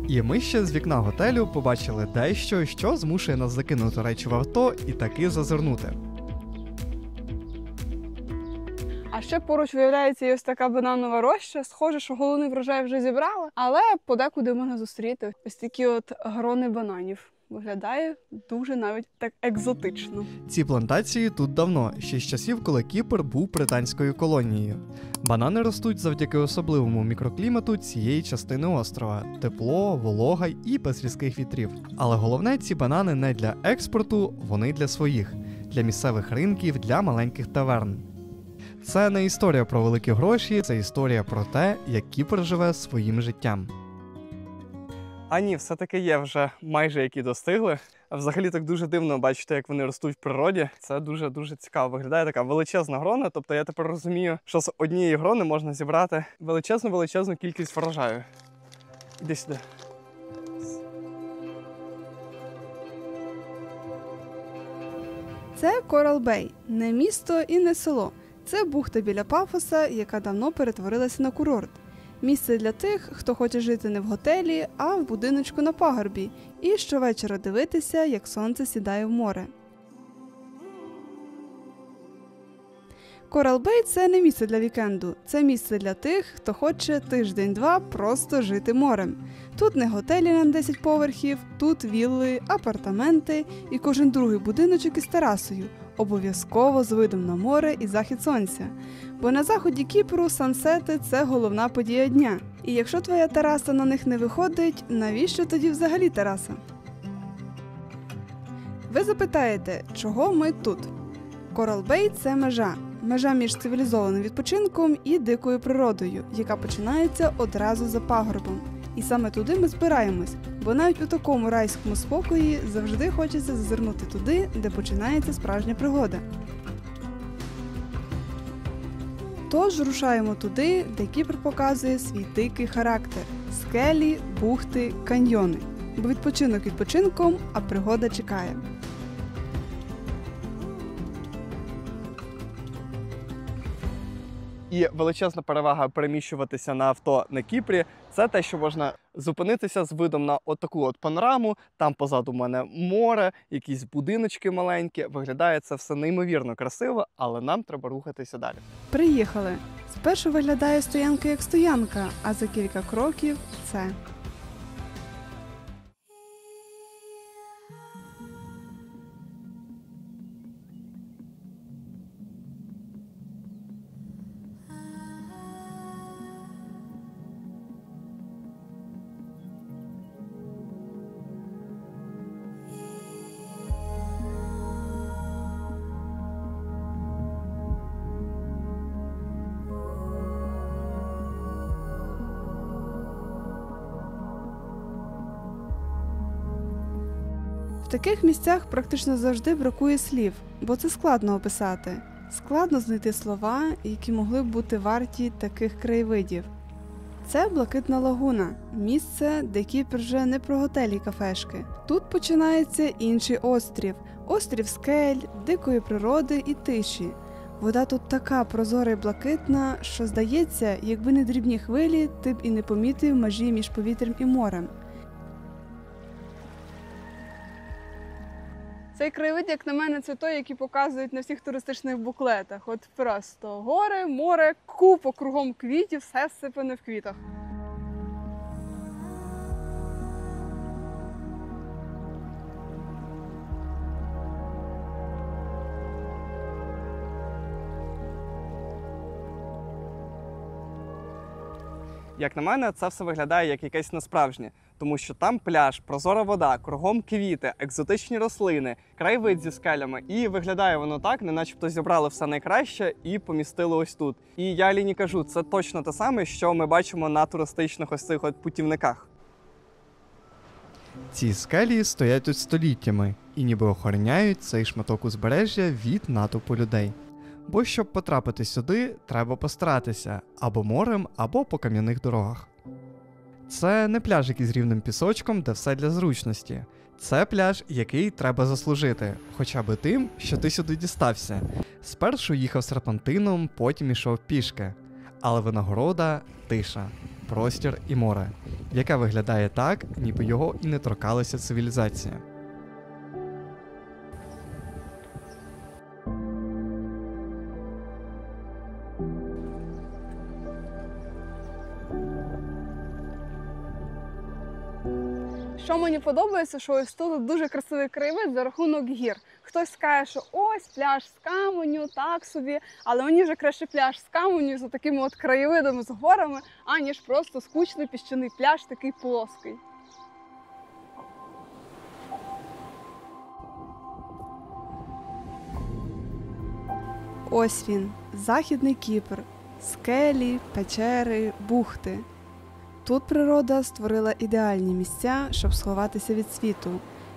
І ми ще з вікна готелю побачили дещо, що змушує нас закинути речі в авто і таки зазирнути. А ще поруч виявляється і ось така бананова роща. Схоже, що головний врожай вже зібрали, але подекуди можна зустріти ось такі от грони бананів. Виглядає дуже навіть так екзотично. Ці плантації тут давно, ще з часів, коли Кіпр був британською колонією. Банани ростуть завдяки особливому мікроклімату цієї частини острова – тепло, волога і без різких вітрів. Але головне, ці банани не для експорту, вони для своїх, для місцевих ринків, для маленьких таверн. Це не історія про великі гроші, це історія про те, як Кіпр живе своїм життям. А ні, все-таки є вже майже які достигли. А взагалі так дуже дивно бачити, як вони ростуть в природі. Це дуже-дуже цікаво. Виглядає така величезна грона. Тобто я тепер розумію, що з однієї грони можна зібрати величезну кількість врожаю. Іди сюди. Це Корал-Бей, не місто і не село. Це бухта біля Пафоса, яка давно перетворилася на курорт. Місце для тих, хто хоче жити не в готелі, а в будиночку на пагорбі, і щовечора дивитися, як сонце сідає в море. Корал-Бей – це не місце для вікенду, це місце для тих, хто хоче тиждень-два просто жити морем. Тут не готелі на 10 поверхів, тут вілли, апартаменти і кожен другий будиночок із терасою, обов'язково з видом на море і захід сонця. Бо на заході Кіпру сансети – це головна подія дня. І якщо твоя тераса на них не виходить, навіщо тоді взагалі тераса? Ви запитаєте, чого ми тут? Корал-Бей – це межа. Межа між цивілізованим відпочинком і дикою природою, яка починається одразу за пагорбом. І саме туди ми збираємось, бо навіть у такому райському спокої завжди хочеться зазирнути туди, де починається справжня пригода. Тож рушаємо туди, де Кіпр показує свій дикий характер – скелі, бухти, каньйони. Бо відпочинок відпочинком, а пригода чекає. І величезна перевага переміщуватися на авто на Кіпрі – це те, що можна зупинитися з видом на отаку от панораму, там позаду мене море, якісь будиночки маленькі. Виглядає це все неймовірно красиво, але нам треба рухатися далі. Приїхали. Спершу виглядає стоянка як стоянка, а за кілька кроків – це. В таких місцях практично завжди бракує слів, бо це складно описати. Складно знайти слова, які могли б бути варті таких краєвидів. Це Блакитна лагуна – місце, де Кіпр вже не про готелі й кафешки. Тут починається інший острів – острів скель, дикої природи і тиші. Вода тут така прозора і блакитна, що здається, якби не дрібні хвилі, ти б і не помітив межі між повітрям і морем. Цей краєвид, як на мене, це той, який показують на всіх туристичних буклетах. От просто гори, море, купа кругом квітів, все всипане в квітах. Як на мене, це все виглядає як якесь несправжнє, тому що там пляж, прозора вода, кругом квіти, екзотичні рослини, краєвид зі скелями. І виглядає воно так, не начебто зібрали все найкраще і помістили ось тут. І я Аліні кажу, це точно те саме, що ми бачимо на туристичних ось цих от путівниках. Ці скелі стоять тут століттями і ніби охороняють цей шматок узбережжя від натовпу людей. Бо щоб потрапити сюди, треба постаратися або морем, або по кам'яних дорогах. Це не пляж, який з рівним пісочком, де все для зручності. Це пляж, який треба заслужити, хоча б тим, що ти сюди дістався. Спершу їхав серпантином, потім ішов пішки. Але винагорода – тиша, простір і море, яке виглядає так, ніби його і не торкалася цивілізація. Що мені подобається, що ось тут дуже красивий краєвид за рахунок гір. Хтось скаже, що ось пляж з каменю, так собі, але мені вже краще пляж з каменю з такими от краєвидами, з горами, аніж просто скучний піщаний пляж, такий плоский. Ось він, Західний Кіпр, скелі, печери, бухти. Тут природа створила ідеальні місця, щоб сховатися від світу.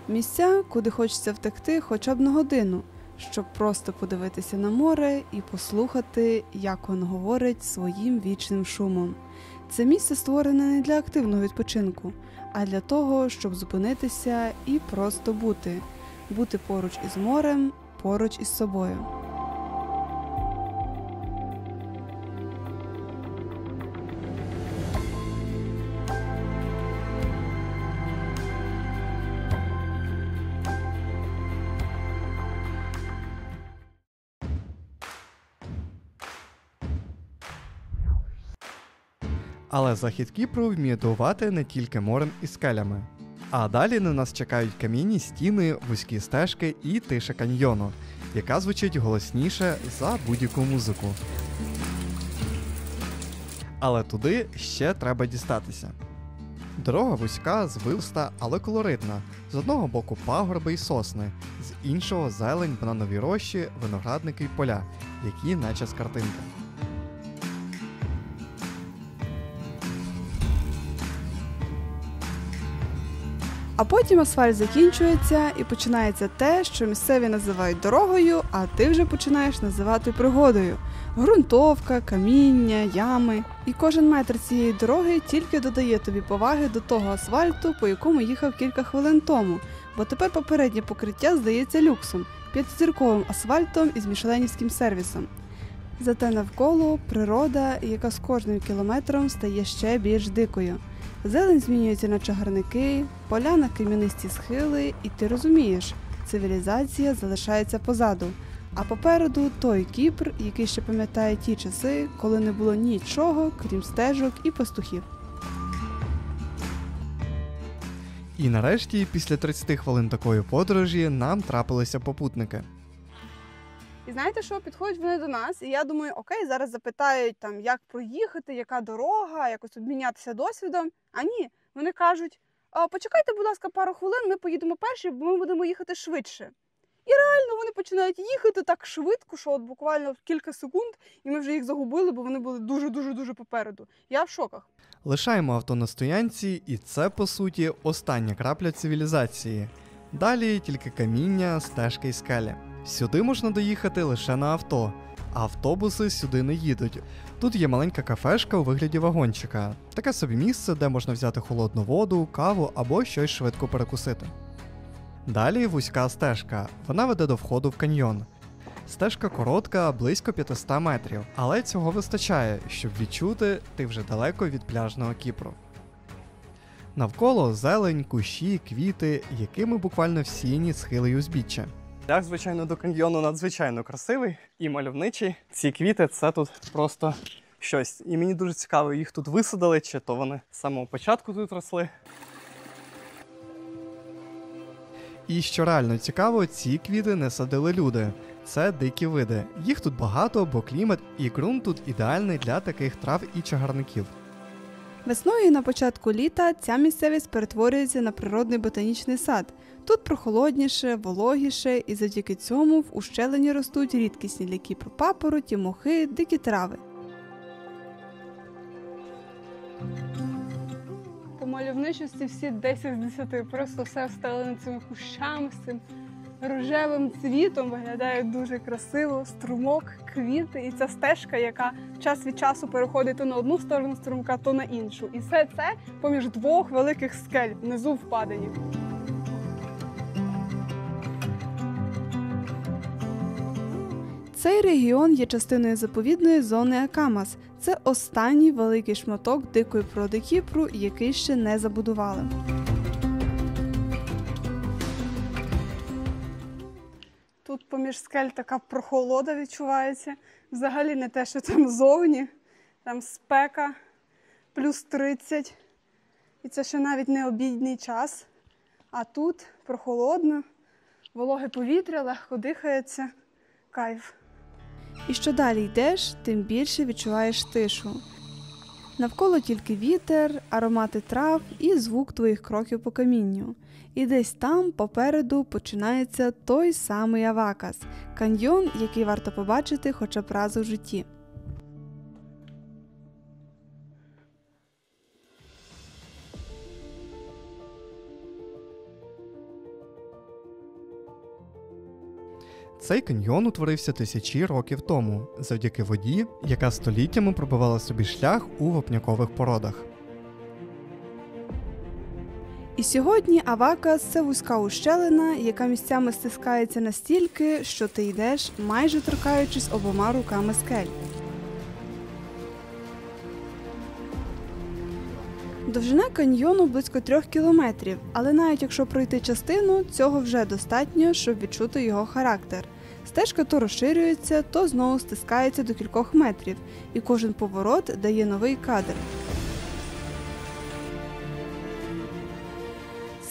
Місця, куди хочеться втекти хоча б на годину, щоб просто подивитися на море і послухати, як воно говорить своїм вічним шумом. Це місце створене не для активного відпочинку, а для того, щоб зупинитися і просто бути. Бути поруч із морем, поруч із собою. Але захід Кіпру вміє дивувати не тільки морем і скелями. А далі на нас чекають кам'яні стіни, вузькі стежки і тиша каньйону, яка звучить голосніше за будь-яку музику. Але туди ще треба дістатися. Дорога вузька, звивста, але колоритна. З одного боку пагорби й сосни, з іншого зелень, бананові рощі, виноградники й поля, які наче з картинки. А потім асфальт закінчується і починається те, що місцеві називають дорогою, а ти вже починаєш називати пригодою. Ґрунтовка, каміння, ями. І кожен метр цієї дороги тільки додає тобі поваги до того асфальту, по якому їхав кілька хвилин тому, бо тепер попереднє покриття здається люксом, 5-зірковим асфальтом із мішленівським сервісом. Зате навколо природа, яка з кожним кілометром стає ще більш дикою. Зелень змінюється на чагарники, поля на кам'янисті схили, і ти розумієш, цивілізація залишається позаду. А попереду той Кіпр, який ще пам'ятає ті часи, коли не було нічого, крім стежок і пастухів. І нарешті, після 30 хвилин такої подорожі, нам трапилися попутники. І знаєте що, підходять вони до нас, і я думаю, окей, зараз запитають, там, як проїхати, яка дорога, якось обмінятися досвідом. А ні, вони кажуть, почекайте, будь ласка, пару хвилин, ми поїдемо перші, бо ми будемо їхати швидше. І реально вони починають їхати так швидко, що от буквально в кілька секунд, і ми вже їх загубили, бо вони були дуже-дуже-дуже попереду. Я в шоках. Лишаємо авто на стоянці, і це, по суті, остання крапля цивілізації. Далі тільки каміння, стежки й скелі. Сюди можна доїхати лише на авто, а автобуси сюди не їдуть. Тут є маленька кафешка у вигляді вагончика. Таке собі місце, де можна взяти холодну воду, каву або щось швидко перекусити. Далі вузька стежка. Вона веде до входу в каньйон. Стежка коротка, близько 500 метрів, але цього вистачає, щоб відчути, ти вже далеко від пляжного Кіпру. Навколо зелень, кущі, квіти, якими буквально всіяні схили й узбіччя. Шлях, звичайно, до каньйону надзвичайно красивий і мальовничий. Ці квіти – це тут просто щось. І мені дуже цікаво, їх тут висадили, чи то вони з самого початку тут росли. І що реально цікаво, ці квіти не садили люди. Це дикі види. Їх тут багато, бо клімат і ґрунт тут ідеальний для таких трав і чагарників. Весною і на початку літа ця місцевість перетворюється на природний ботанічний сад. Тут прохолодніше, вологіше, і завдяки цьому в ущелині ростуть рідкісні для Кіпру папороті, мохи, дикі трави. По мальовничості всі 10 з 10, просто все встелено цими кущами, з цим рожевим цвітом, виглядає дуже красиво, струмок, квіти і ця стежка, яка час від часу переходить то на одну сторону струмка, то на іншу. І все це поміж двох великих скель внизу впадині. Цей регіон є частиною заповідної зони Акамас. Це останній великий шматок дикої природи Кіпру, який ще не забудували. Тут поміж скель така прохолода відчувається. Взагалі не те, що там зовні. Там спека, плюс 30. І це ще навіть не обідній час. А тут прохолодно, вологе повітря, легко дихається. Кайф. І що далі йдеш, тим більше відчуваєш тишу. Навколо тільки вітер, аромати трав і звук твоїх кроків по камінню. І десь там, попереду, починається той самий Авакас – каньйон, який варто побачити хоча б раз у житті. Цей каньйон утворився тисячі років тому, завдяки воді, яка століттями пробивала собі шлях у вапнякових породах. І сьогодні Авакас – це вузька ущелина, яка місцями стискається настільки, що ти йдеш, майже торкаючись обома руками скель. Довжина каньйону близько 3 кілометрів, але навіть якщо пройти частину, цього вже достатньо, щоб відчути його характер. Стежка то розширюється, то знову стискається до кількох метрів, і кожен поворот дає новий кадр.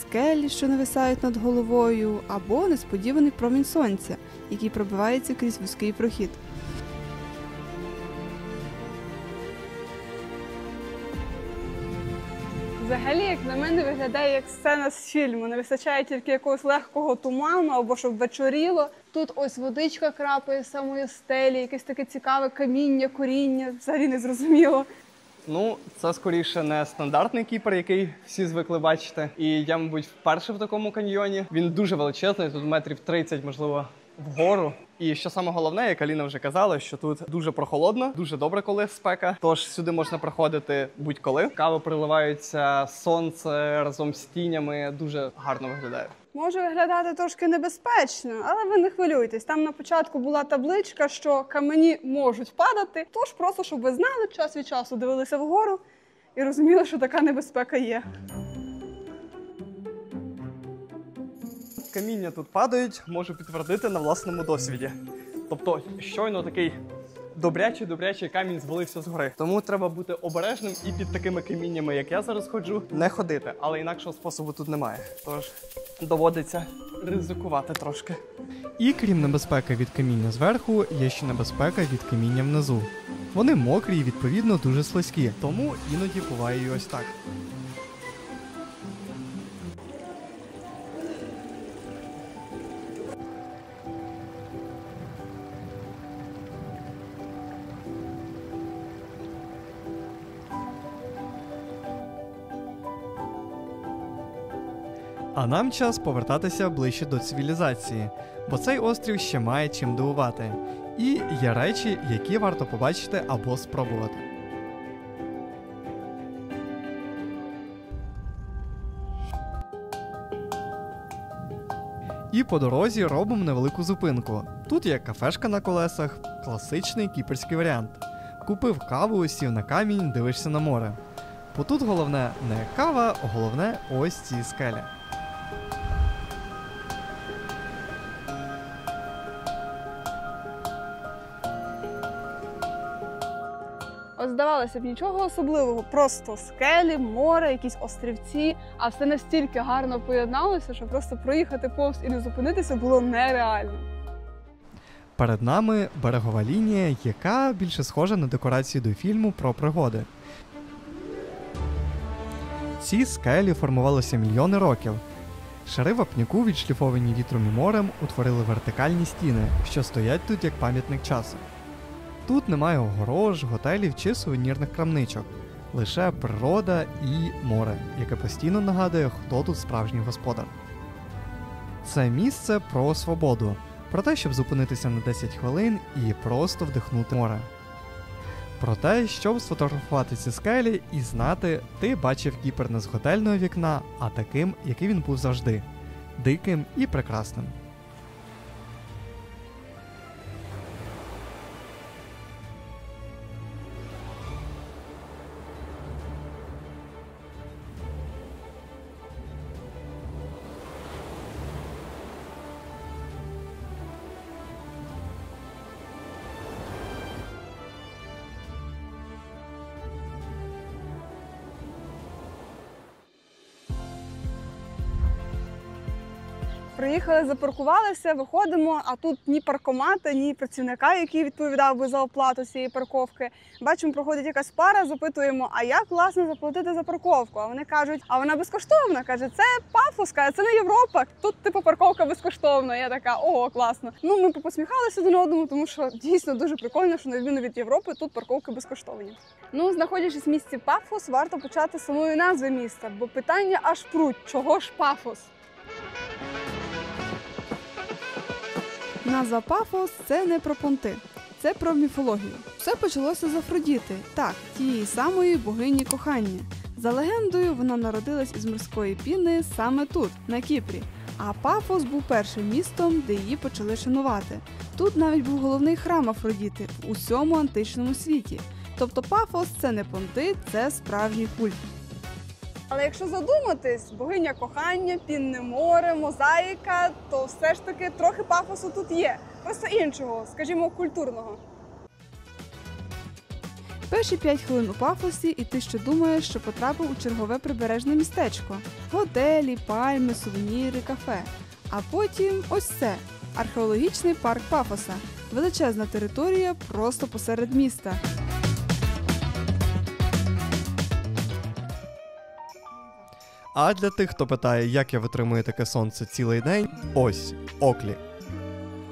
Скелі, що нависають над головою, або несподіваний промінь сонця, який пробивається крізь вузький прохід. Взагалі, як на мене, виглядає як сцена з фільму. Не вистачає тільки якогось легкого туману або щоб вечоріло. Тут ось водичка крапає з самої стелі, якесь таке цікаве каміння, коріння, взагалі не зрозуміло. Ну, це скоріше не стандартний Кіпр, який всі звикли бачити. І я, мабуть, вперше в такому каньйоні. Він дуже величезний, тут метрів 30, можливо, вгору. І що саме головне, як Аліна вже казала, що тут дуже прохолодно, дуже добре, коли спека. Тож сюди можна приходити будь-коли. Кави приливаються, сонце разом з тінями, дуже гарно виглядає. Може виглядати трошки небезпечно, але ви не хвилюйтесь. Там на початку була табличка, що камені можуть падати. Тож просто, щоб ви знали, час від часу дивилися вгору і розуміли, що така небезпека є. Каміння тут падають, можу підтвердити на власному досвіді. Тобто, щойно такий добрячий камінь звалився з гори. Тому треба бути обережним і під такими каміннями, як я зараз ходжу, не ходити. Але інакшого способу тут немає. Тож доводиться ризикувати трошки. І крім небезпеки від каміння зверху, є ще небезпека від каміння внизу. Вони мокрі і, відповідно, дуже слизькі, тому іноді буває і ось так. А нам час повертатися ближче до цивілізації, бо цей острів ще має чим дивувати. І є речі, які варто побачити або спробувати. І по дорозі робимо невелику зупинку. Тут є кафешка на колесах, класичний кіпрський варіант. Купив каву, сів на камінь, дивишся на море. Бо тут головне не кава, а головне ось ці скелі. От здавалося б, нічого особливого, просто скелі, море, якісь острівці, а все настільки гарно поєдналося, що просто проїхати повз і не зупинитися було нереально. Перед нами берегова лінія, яка більше схожа на декорацію до фільму про пригоди. Ці скелі формувалися мільйони років. Шари вапняку, відшліфовані вітром і морем, утворили вертикальні стіни, що стоять тут як пам'ятник часу. Тут немає огорож, готелів чи сувенірних крамничок. Лише природа і море, яке постійно нагадує, хто тут справжній господар. Це місце про свободу, про те, щоб зупинитися на 10 хвилин і просто вдихнути море. Про те, щоб сфотографувати ці скелі і знати, ти бачив Кіпр не з готельного вікна, а таким, який він був завжди – диким і прекрасним. Приїхали, запаркувалися, виходимо, а тут ні паркомата, ні працівника, який відповідав би за оплату цієї парковки. Бачимо, проходить якась пара, запитуємо, а як, власне, заплатити за парковку? А вони кажуть, а вона безкоштовна. Каже, це Пафос, каже, це не Європа, тут типу парковка безкоштовна. Я така, ого, класно. Ну, ми посміхалися один одному, тому що дійсно дуже прикольно, що на відміну від Європи тут парковки безкоштовні. Ну, знаходячись в місті Пафос, варто почати з самої назви міста, бо питання аж пруть, чого ж Пафос? Назва Пафос – це не про понти, це про міфологію. Все почалося з Афродіти, так, тієї самої богині кохання. За легендою, вона народилась із морської піни саме тут, на Кіпрі. А Пафос був першим містом, де її почали шанувати. Тут навіть був головний храм Афродіти в усьому античному світі. Тобто Пафос – це не понти, це справжній культ. Але якщо задуматись, богиня кохання, пінне море, мозаїка, то все ж таки трохи пафосу тут є. Просто іншого, скажімо, культурного. Перші 5 хвилин у Пафосі і ти ще думаєш, що потрапив у чергове прибережне містечко. Готелі, пальми, сувеніри, кафе. А потім ось це – археологічний парк Пафоса. Величезна територія просто посеред міста. А для тих, хто питає, як я витримую таке сонце цілий день, ось Оклі.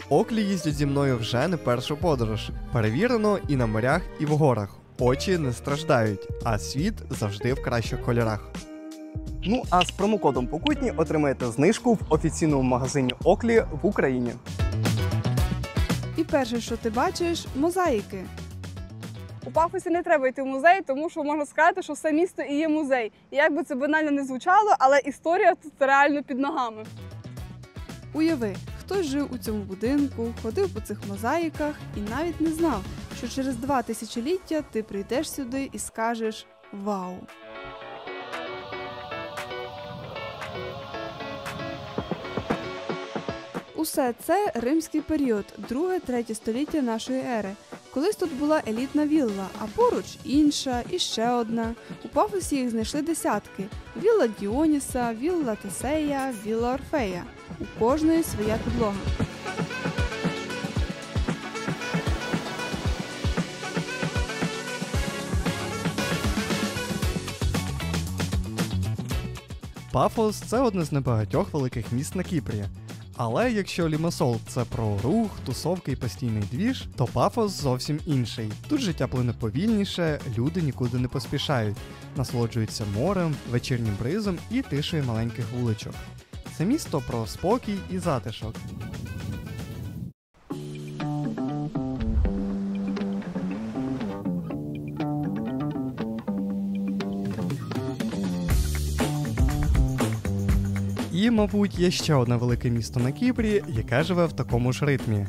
Оклі їздять зі мною вже не першу подорож. Перевірено і на морях, і в горах. Очі не страждають, а світ завжди в кращих кольорах. Ну а з промокодом Покутні отримаєте знижку в офіційному магазині Оклі в Україні. І перше, що ти бачиш – мозаїки. У Пафосі не треба йти в музей, тому що можна сказати, що все місто і є музей. І як би це банально не звучало, але історія тут реально під ногами. Уяви, хтось жив у цьому будинку, ходив по цих мозаїках і навіть не знав, що через 2 тисячоліття ти прийдеш сюди і скажеш «Вау!». Усе це римський період, 2-3 століття нашої ери. Колись тут була елітна вілла, а поруч інша, і ще одна. У Пафосі їх знайшли десятки. Вілла Діоніса, вілла Тесея, вілла Орфея. У кожної своя підлога. Пафос – це одне з небагатьох великих міст на Кіпрі. Але якщо Лімасол – це про рух, тусовки і постійний двіж, то Пафос зовсім інший. Тут життя плине повільніше, люди нікуди не поспішають, насолоджуються морем, вечірнім бризом і тишею маленьких вуличок. Це місто про спокій і затишок. І, мабуть, є ще одне велике місто на Кіпрі, яке живе в такому ж ритмі.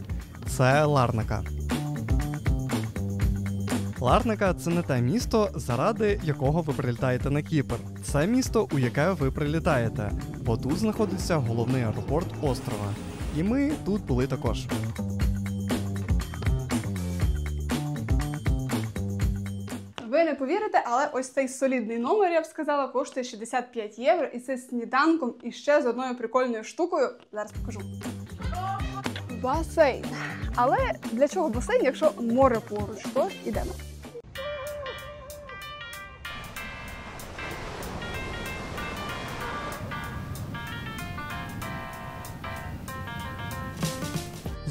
Це Ларнака. Ларнака – це не те місто, заради якого ви прилітаєте на Кіпр. Це місто, у яке ви прилітаєте, бо тут знаходиться головний аеропорт острова. І ми тут були також. Ви не повірите, але ось цей солідний номер, я б сказала, коштує 65 євро. І це з сніданком і ще з одною прикольною штукою. Зараз покажу. Басейн. Але для чого басейн, якщо море поруч? Тож ідемо.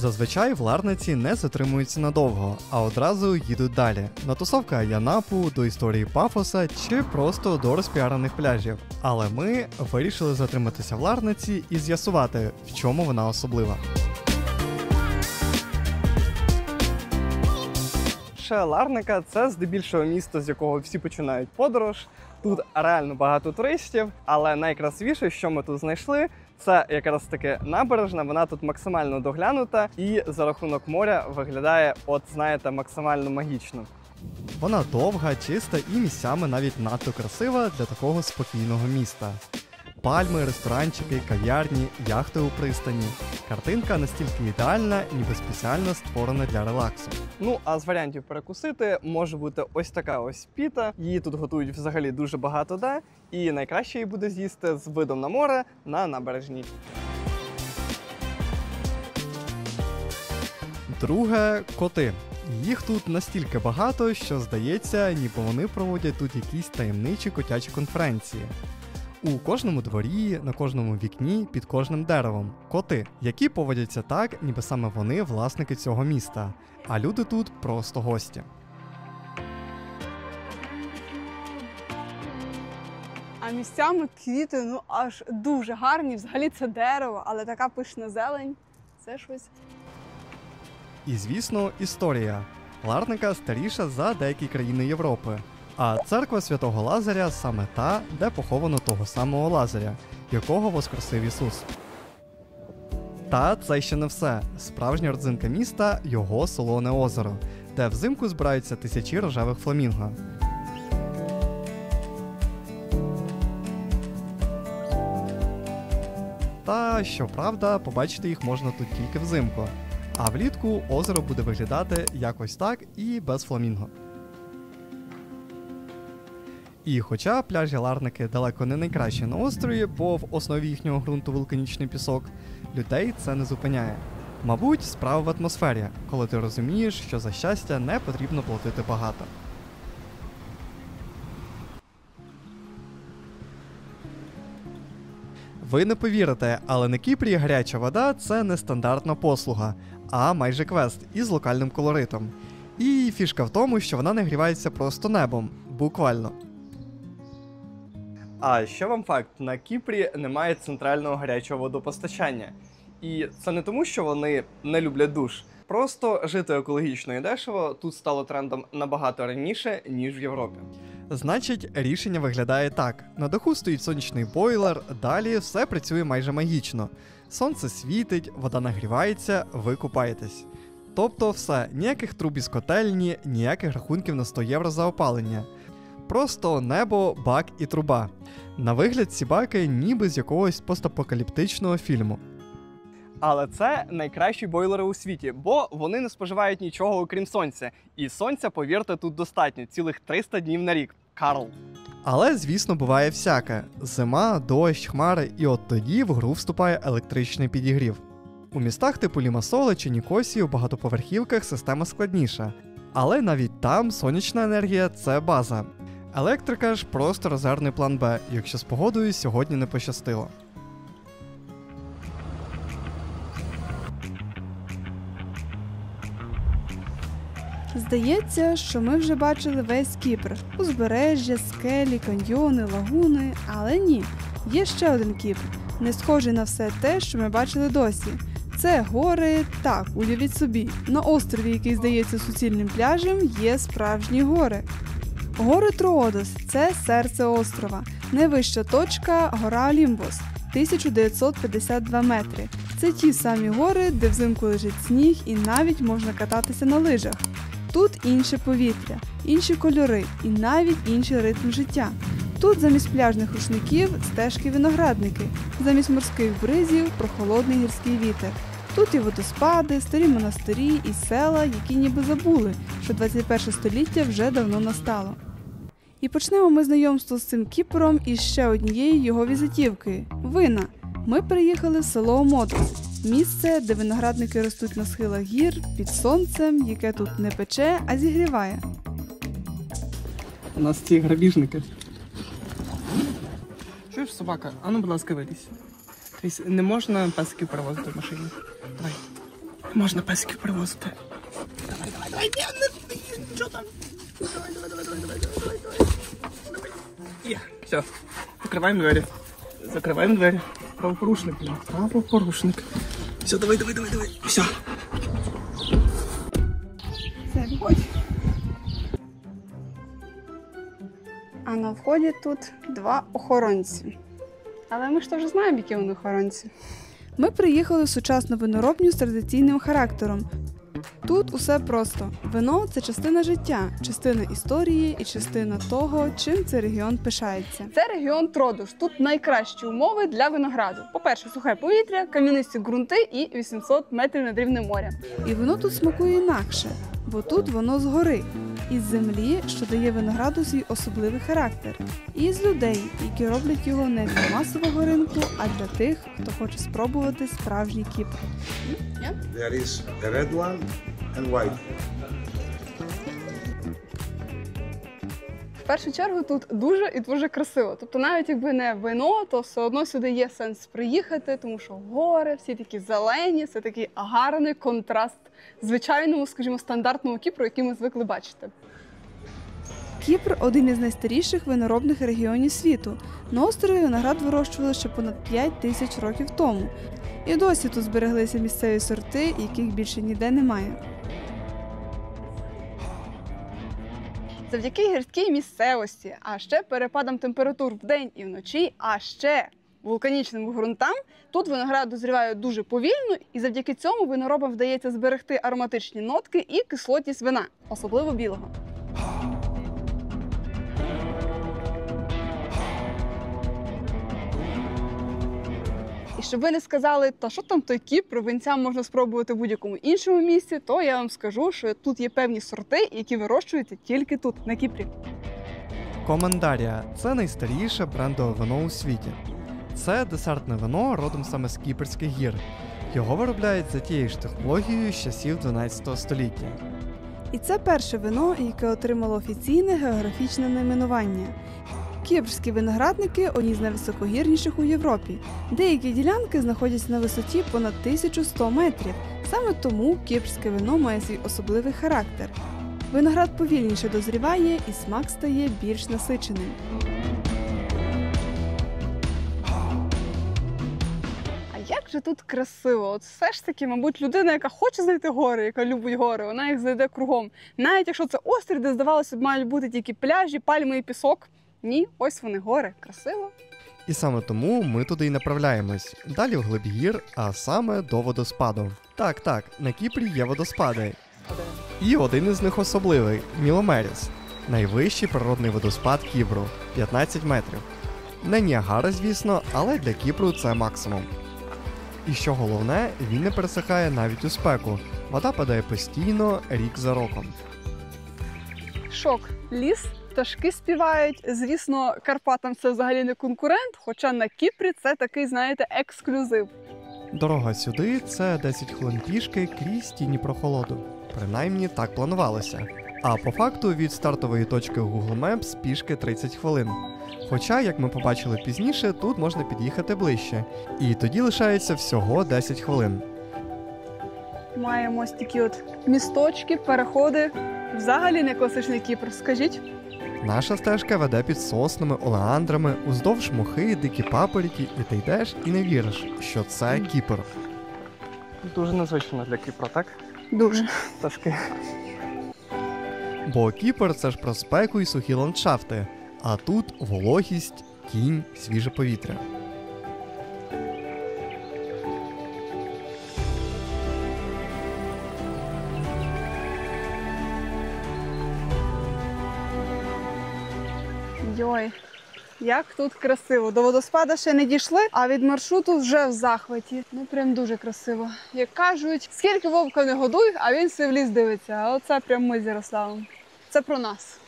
Зазвичай в Ларнаці не затримуються надовго, а одразу їдуть далі. На тусовки Аянапу, до історії Пафоса чи просто до розпіарених пляжів. Але ми вирішили затриматися в Ларнаці і з'ясувати, в чому вона особлива. Ларника – це здебільшого місто, з якого всі починають подорож. Тут реально багато туристів, але найкрасивіше, що ми тут знайшли, це якраз таки набережна. Вона тут максимально доглянута і за рахунок моря виглядає, знаєте, максимально магічно. Вона довга, чиста і місцями навіть надто красива для такого спокійного міста. Пальми, ресторанчики, кав'ярні, яхти у пристані. Картинка настільки ідеальна, ніби спеціально створена для релаксу. Ну, а з варіантів перекусити може бути ось така ось піта. Її тут готують взагалі дуже багато де. І найкраще її буде з'їсти з видом на море на набережній. Друге – коти. Їх тут настільки багато, що здається, ніби вони проводять тут якісь таємничі котячі конференції. У кожному дворі, на кожному вікні, під кожним деревом – коти, які поводяться так, ніби саме вони власники цього міста, а люди тут просто гості. А місцями квіти, аж дуже гарні. Взагалі це дерево, але така пишна зелень – це щось. І, звісно, історія. Ларника старіша за деякі країни Європи. А церква Святого Лазаря саме та, де поховано того самого Лазаря, якого воскресив Ісус. Та це ще не все. Справжня родзинка міста – його Солоне озеро, де взимку збираються тисячі рожевих фламінго. Та, щоправда, побачити їх можна тут тільки взимку. А влітку озеро буде виглядати якось так і без фламінго. І хоча пляжі Ларники далеко не найкращі на острові, бо в основі їхнього ґрунту вулканічний пісок, людей це не зупиняє. Мабуть, справа в атмосфері, коли ти розумієш, що за щастя не потрібно платити багато. Ви не повірите, але на Кіпрі гаряча вода – це не стандартна послуга, а майже квест із локальним колоритом. І фішка в тому, що вона нагрівається просто небом, буквально. А ще вам факт, на Кіпрі немає центрального гарячого водопостачання. І це не тому, що вони не люблять душ. Просто жити екологічно і дешево тут стало трендом набагато раніше, ніж в Європі. Значить, рішення виглядає так. На даху стоїть сонячний бойлер, далі все працює майже магічно. Сонце світить, вода нагрівається, ви купаєтесь. Тобто все, ніяких труб із котельні, ніяких рахунків на 100 євро за опалення. Просто небо, бак і труба. На вигляд ці баки ніби з якогось постапокаліптичного фільму. Але це найкращі бойлери у світі, бо вони не споживають нічого окрім сонця. І сонця, повірте, тут достатньо, цілих 300 днів на рік. Карл. Але, звісно, буває всяке. Зима, дощ, хмари, і от тоді в гру вступає електричний підігрів. У містах типу Лімасола чи Нікосії у багатоповерхівках система складніша. Але навіть там сонячна енергія – це база. Електрика ж просто резервний план Б, якщо з погодою сьогодні не пощастило. Здається, що ми вже бачили весь Кіпр. Узбережжя, скелі, каньйони, лагуни. Але ні, є ще один Кіпр, не схожий на все те, що ми бачили досі. Це гори, так, уявіть собі, на острові, який здається суцільним пляжем, є справжні гори. Гори Троодос – це серце острова. Найвища точка – гора Олімпос, 1952 метри. Це ті самі гори, де взимку лежить сніг і навіть можна кататися на лижах. Тут інше повітря, інші кольори і навіть інший ритм життя. Тут замість пляжних рушників – стежки-виноградники, замість морських бризів – прохолодний гірський вітер. Тут і водоспади, старі монастирі, і села, які ніби забули, що 21 століття вже давно настало. І почнемо ми знайомство з цим Кіпром із ще однієї його візитівки – вина. Ми приїхали в село Омодрос, місце, де виноградники ростуть на схилах гір, під сонцем, яке тут не пече, а зігріває. У нас ці грабіжники. Чуєш, собака? Ану, будь ласка, вилізь. Тобто не можна песиків перевозити в машині. Давай. Можна песиків привозити. Є, все. Закриваємо двері. Закриваємо двері. Правопорушник. Правопорушник. Все, давай. Все. Все, виходь. А на вході тут 2 охоронці. Але ми ж теж знаємо, які вони охоронці. Ми приїхали в сучасну виноробню з традиційним характером. Тут усе просто. Вино – це частина життя, частина історії і частина того, чим цей регіон пишається. Це регіон Тродос. Тут найкращі умови для винограду. По-перше, сухе повітря, кам'янисті ґрунти і 800 метрів над рівнем моря. І воно тут смакує інакше, бо тут воно згори, із землі, що дає винограду свій особливий характер, і з людей, які роблять його не для масового ринку, а для тих, хто хоче спробувати справжній Кіпр. There is a red one and white. В першу чергу тут дуже і дуже красиво. Тобто навіть якби не вино, то все одно сюди є сенс приїхати, тому що гори, всі такі зелені, це такий гарний контраст звичайному, скажімо, стандартному Кіпру, який ми звикли бачити. Кіпр – один із найстаріших виноробних регіонів світу. На острові виноград вирощували ще понад 5 тисяч років тому. І досі тут збереглися місцеві сорти, яких більше ніде немає. Завдяки гірській місцевості, а ще перепадам температур вдень і вночі, а ще вулканічним ґрунтам, тут виноград дозріває дуже повільно, і завдяки цьому виноробам вдається зберегти ароматичні нотки і кислотність вина, особливо білого. І щоб ви не сказали, та що там той Кіпр, винцям можна спробувати в будь-якому іншому місці, то я вам скажу, що тут є певні сорти, які вирощуються тільки тут, на Кіпрі. Командарія – це найстаріше брендове вино у світі. Це десертне вино родом саме з Кіпрських гір. Його виробляють за тією ж технологією з часів 12 століття. І це перше вино, яке отримало офіційне географічне найменування. Кіпрські виноградники – одні з найвисокогірніших у Європі. Деякі ділянки знаходяться на висоті понад 1100 метрів. Саме тому кіпрське вино має свій особливий характер. Виноград повільніше дозріває і смак стає більш насиченим. А як же тут красиво! От все ж таки, мабуть, людина, яка хоче знайти гори, яка любить гори, вона їх знайде кругом. Навіть якщо це острів, де, здавалося б, мають бути тільки пляжі, пальми і пісок. Ні, ось вони гори. Красиво. І саме тому ми туди й направляємось. Далі вглиб гір, а саме до водоспаду. Так, на Кіпрі є водоспади. І один із них особливий – Міломеріс. Найвищий природний водоспад Кіпру – 15 метрів. Не Ніагара, звісно, але для Кіпру це максимум. І що головне, він не пересихає навіть у спеку. Вода падає постійно, рік за роком. Шок. Ліс, пташки співають. Звісно, Карпатам це взагалі не конкурент, хоча на Кіпрі це такий, знаєте, ексклюзив. Дорога сюди – це 10 хвилин пішки крізь тіні прохолоду. Принаймні так планувалося. А по факту від стартової точки Google Maps пішки 30 хвилин. Хоча, як ми побачили пізніше, тут можна під'їхати ближче. І тоді лишається всього 10 хвилин. Маємо ось такі от місточки, переходи. Взагалі не класичний Кіпр, скажіть. Наша стежка веде під соснами, олеандрами, уздовж мохи, дикі папороті, і ти йдеш і не віриш, що це Кіпр. Дуже незвично для Кіпра, так? Дуже. Пташки. Бо Кіпр – це ж про спеку і сухі ландшафти, а тут вологість, тінь, свіже повітря. Йой, як тут красиво. До водоспада ще не дійшли, а від маршруту вже в захваті. Ну прям дуже красиво. Як кажуть, скільки вовка не годуй, а він все в ліс дивиться. А оце прям ми з Ярославом. Це про нас.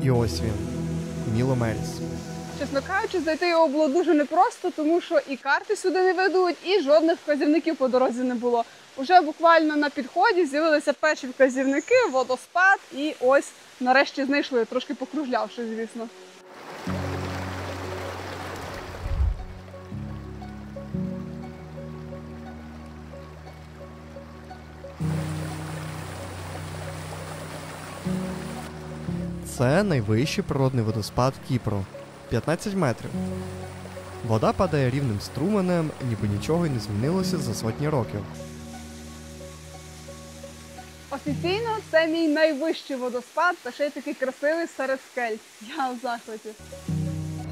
І ось він – Міломеріс. Чесно кажучи, знайти його було дуже непросто, тому що і карти сюди не ведуть, і жодних вказівників по дорозі не було. Уже буквально на підході з'явилися перші вказівники, водоспад, і ось нарешті знайшли, трошки покружлявши, звісно. Це найвищий природний водоспад Кіпру – 15 метрів. Вода падає рівним струменем, ніби нічого й не змінилося за сотні років. Офіційно це мій найвищий водоспад, та ще й такий красивий серед скель. Я в захваті.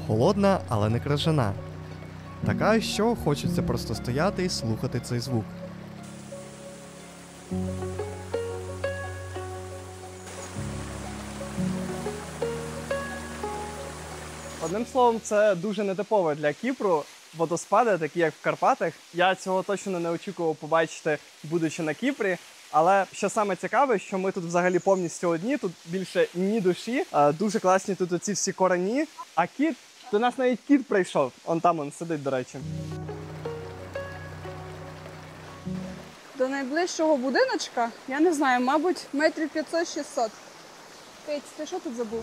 Холодна, але не крижана. Така, що хочеться просто стояти і слухати цей звук. Одним словом, це дуже нетипове для Кіпру водоспади, такі як в Карпатах. Я цього точно не очікував побачити, будучи на Кіпрі. Але що саме цікаве, що ми тут взагалі повністю одні, тут більше ні душі. Дуже класні тут оці всі корені. А кіт, до нас навіть кіт прийшов. Он там он сидить, до речі. До найближчого будиночка, я не знаю, мабуть, метрів 500-600. Петь, ти що тут забув?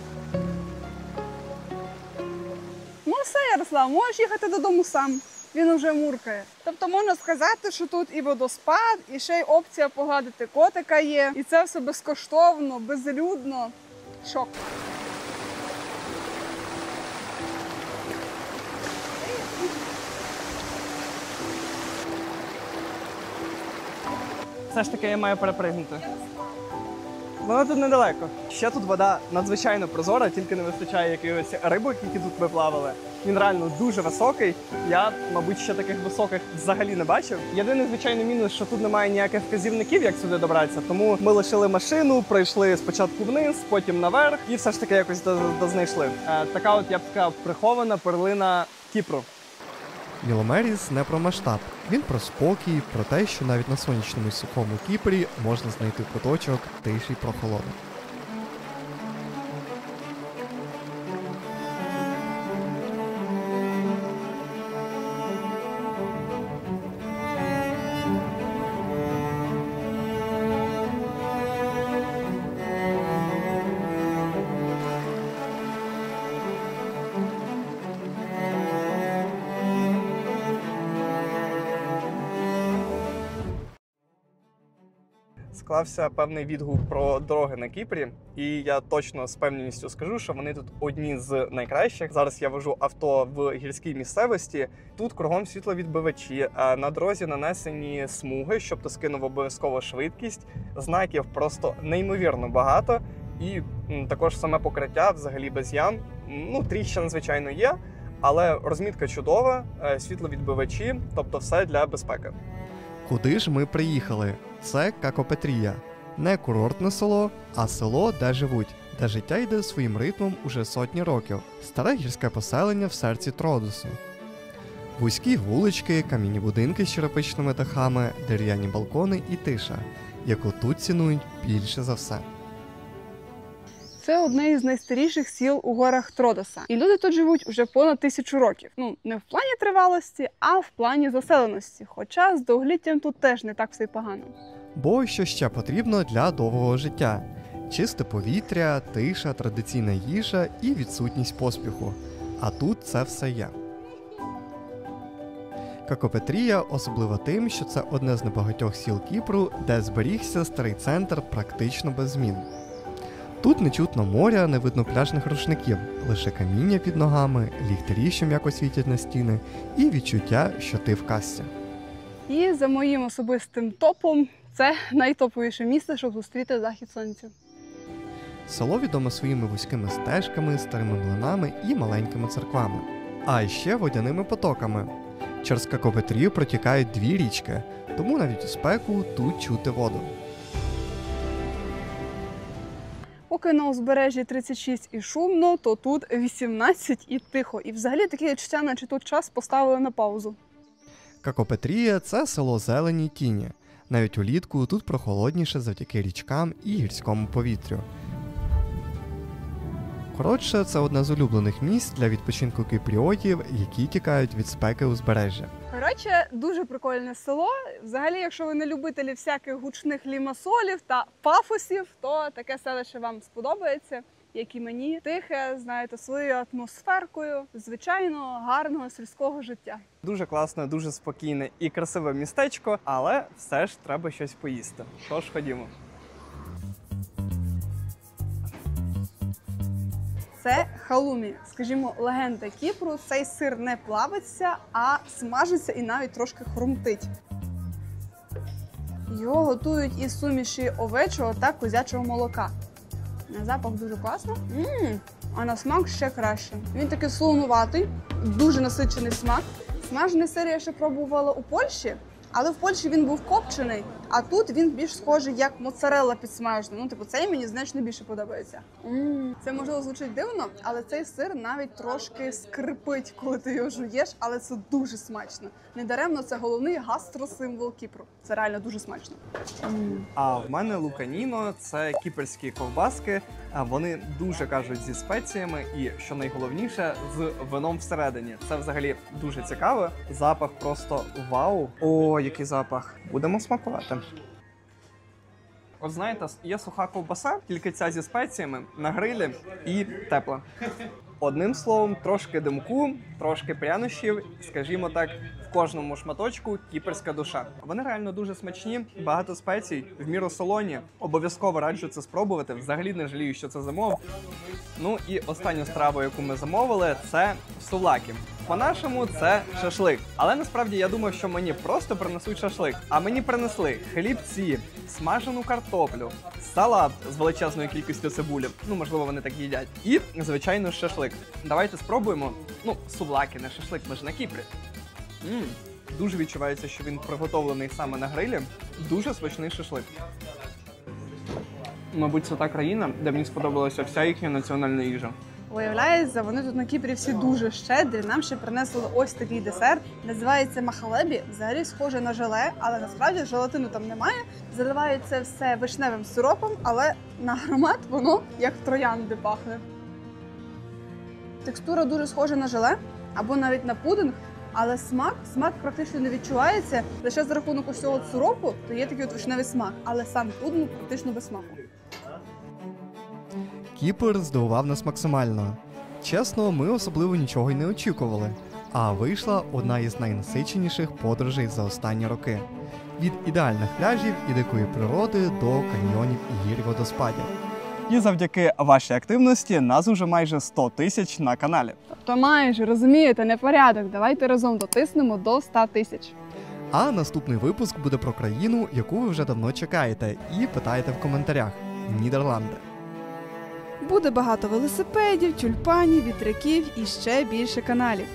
Ну все, Ярослав, можеш їхати додому сам. Він вже муркає. Тобто можна сказати, що тут і водоспад, і ще й опція погладити котика є. І це все безкоштовно, безлюдно. Шок. Все ж таки я маю перепригнути. Воно тут недалеко. Ще тут вода надзвичайно прозора, тільки не вистачає якихось рибок, які тут виплавали. Він реально дуже високий. Я, мабуть, ще таких високих взагалі не бачив. Єдиний, звичайний мінус, що тут немає ніяких вказівників, як сюди добратися. Тому ми лишили машину, пройшли спочатку вниз, потім наверх і все ж таки якось дознайшли. Така от, я б сказав, прихована перлина Кіпру. Міломеріс не про масштаб. Він про спокій, про те, що навіть на сонячному і сухому Кіпрі можна знайти куточок тиші й прохолоди. Склався певний відгук про дороги на Кіпрі, і я точно з певністю скажу, що вони тут одні з найкращих. Зараз я вожу авто в гірській місцевості. Тут кругом світловідбивачі, на дорозі нанесені смуги, щоб то скинув обов'язково швидкість. Знаків просто неймовірно багато. І також саме покриття взагалі без ям. Ну, тріщин, звичайно, є, але розмітка чудова, світловідбивачі, тобто все для безпеки. Куди ж ми приїхали? Це Какопетрія. Не курортне село, а село, де живуть, де життя йде своїм ритмом уже сотні років. Старе гірське поселення в серці Тродосу. Вузькі вулички, кам'яні будинки з черепичними дахами, дерев'яні балкони і тиша, яку тут цінують більше за все. Це одне із найстаріших сіл у горах Тродоса. І люди тут живуть уже понад 1000 років. Ну, не в плані тривалості, а в плані заселеності. Хоча з довголіттям тут теж не так все й погано. Бо що ще потрібно для довгого життя? Чисте повітря, тиша, традиційна їжа і відсутність поспіху. А тут це все є. Какопетрія особлива тим, що це одне з небагатьох сіл Кіпру, де зберігся старий центр практично без змін. Тут не чутно моря, не видно пляжних рушників, лише каміння під ногами, ліхтарі, що м'яко світять на стіни, і відчуття, що ти в казці. І за моїм особистим топом, це найтоповіше місце, щоб зустріти захід сонця. Село відоме своїми вузькими стежками, старими млинами і маленькими церквами. А ще водяними потоками. Через Какопетрію протікають 2 річки, тому навіть у спеку тут чути воду. Поки на узбережжі 36 і шумно, то тут 18 і тихо. І взагалі таке відчуття, наче тут час поставили на паузу. Какопетрія – це село зелені й тіні. Навіть улітку тут прохолодніше завдяки річкам і гірському повітрю. Коротше, це одне з улюблених місць для відпочинку кіпріотів, які тікають від спеки узбережжя. Коротше, дуже прикольне село. Взагалі, якщо ви не любителі всяких гучних лімасолів та пафосів, то таке селище вам сподобається, як і мені. Тихе, знаєте, своєю атмосферкою, звичайно, гарного сільського життя. Дуже класне, дуже спокійне і красиве містечко, але все ж треба щось поїсти. Тож ходімо. Це халумі, скажімо, легенда Кіпру. Цей сир не плавиться, а смажиться і навіть трошки хрумтить. Його готують із суміші овечого та козячого молока. На запах дуже класно, а на смак ще краще. Він такий солонуватий, дуже насичений смак. Смажений сир я ще пробувала у Польщі, але в Польщі він був копчений, а тут він більш схожий як моцарелла підсмажена. Цей мені значно більше подобається. Це, можливо, звучить дивно, але цей сир навіть трошки скрипить, коли ти його жуєш, але це дуже смачно. Недаремно це головний гастросимвол Кіпру. Це реально дуже смачно. А в мене луканіно – це кіпрські ковбаски. Вони дуже, кажуть, зі спеціями і, що найголовніше, з вином всередині. Це взагалі дуже цікаво. Запах просто вау. О, який запах. Будемо смакувати. От знаєте, є суха ковбаса, тільки ця зі спеціями, на грилі і тепла. Одним словом, трошки димку, трошки прянощів, скажімо так, в кожному шматочку кіпрська душа. Вони реально дуже смачні, багато спецій, в міру солоні. Обов'язково раджу це спробувати, взагалі не жалію, що це замовив. Ну і останню страву, яку ми замовили, це сувлаки. По-нашому це шашлик. Але насправді я думав, що мені просто принесуть шашлик. А мені принесли хлібці, смажену картоплю, салат з величезною кількістю цибулі. Можливо, вони так їдять. І, звичайно, шашлик. Давайте спробуємо. Сувлаки, не шашлик, ми ж на Кіпрі. Дуже відчувається, що він приготовлений саме на грилі. Дуже смачний шашлик. Мабуть, це та країна, де мені сподобалася вся їхня національна їжа. Виявляється, вони тут на Кіпрі всі дуже щедрі. Нам ще принесли ось такий десерт. Називається махалебі. Взагалі схоже на желе, але насправді желатину там немає. Заливають це все вишневим сиропом, але на аромат воно як троянди пахне. Текстура дуже схожа на желе або навіть на пудинг, але смак практично не відчувається. Лише за рахунок усього сиропу, то є такий от вишневий смак, але сам пудинг практично без смаку. Кіпр здивував нас максимально. Чесно, ми особливо нічого й не очікували. А вийшла одна із найнасиченіших подорожей за останні роки. Від ідеальних пляжів і дикої природи до каньйонів і гір водоспадів. І завдяки вашій активності нас уже майже 100 тисяч на каналі. То майже, розумієте, непорядок. Давайте разом дотиснемо до 100 тисяч. А наступний випуск буде про країну, яку ви вже давно чекаєте і питаєте в коментарях – Нідерланди. Буде багато велосипедів, тюльпанів, вітряків і ще більше каналів.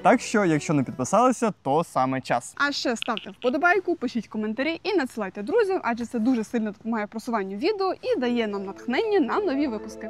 Так що, якщо не підписалися, то саме час. А ще ставте вподобайку, пишіть коментарі і надсилайте друзям, адже це дуже сильно допомагає просуванню відео і дає нам натхнення на нові випуски.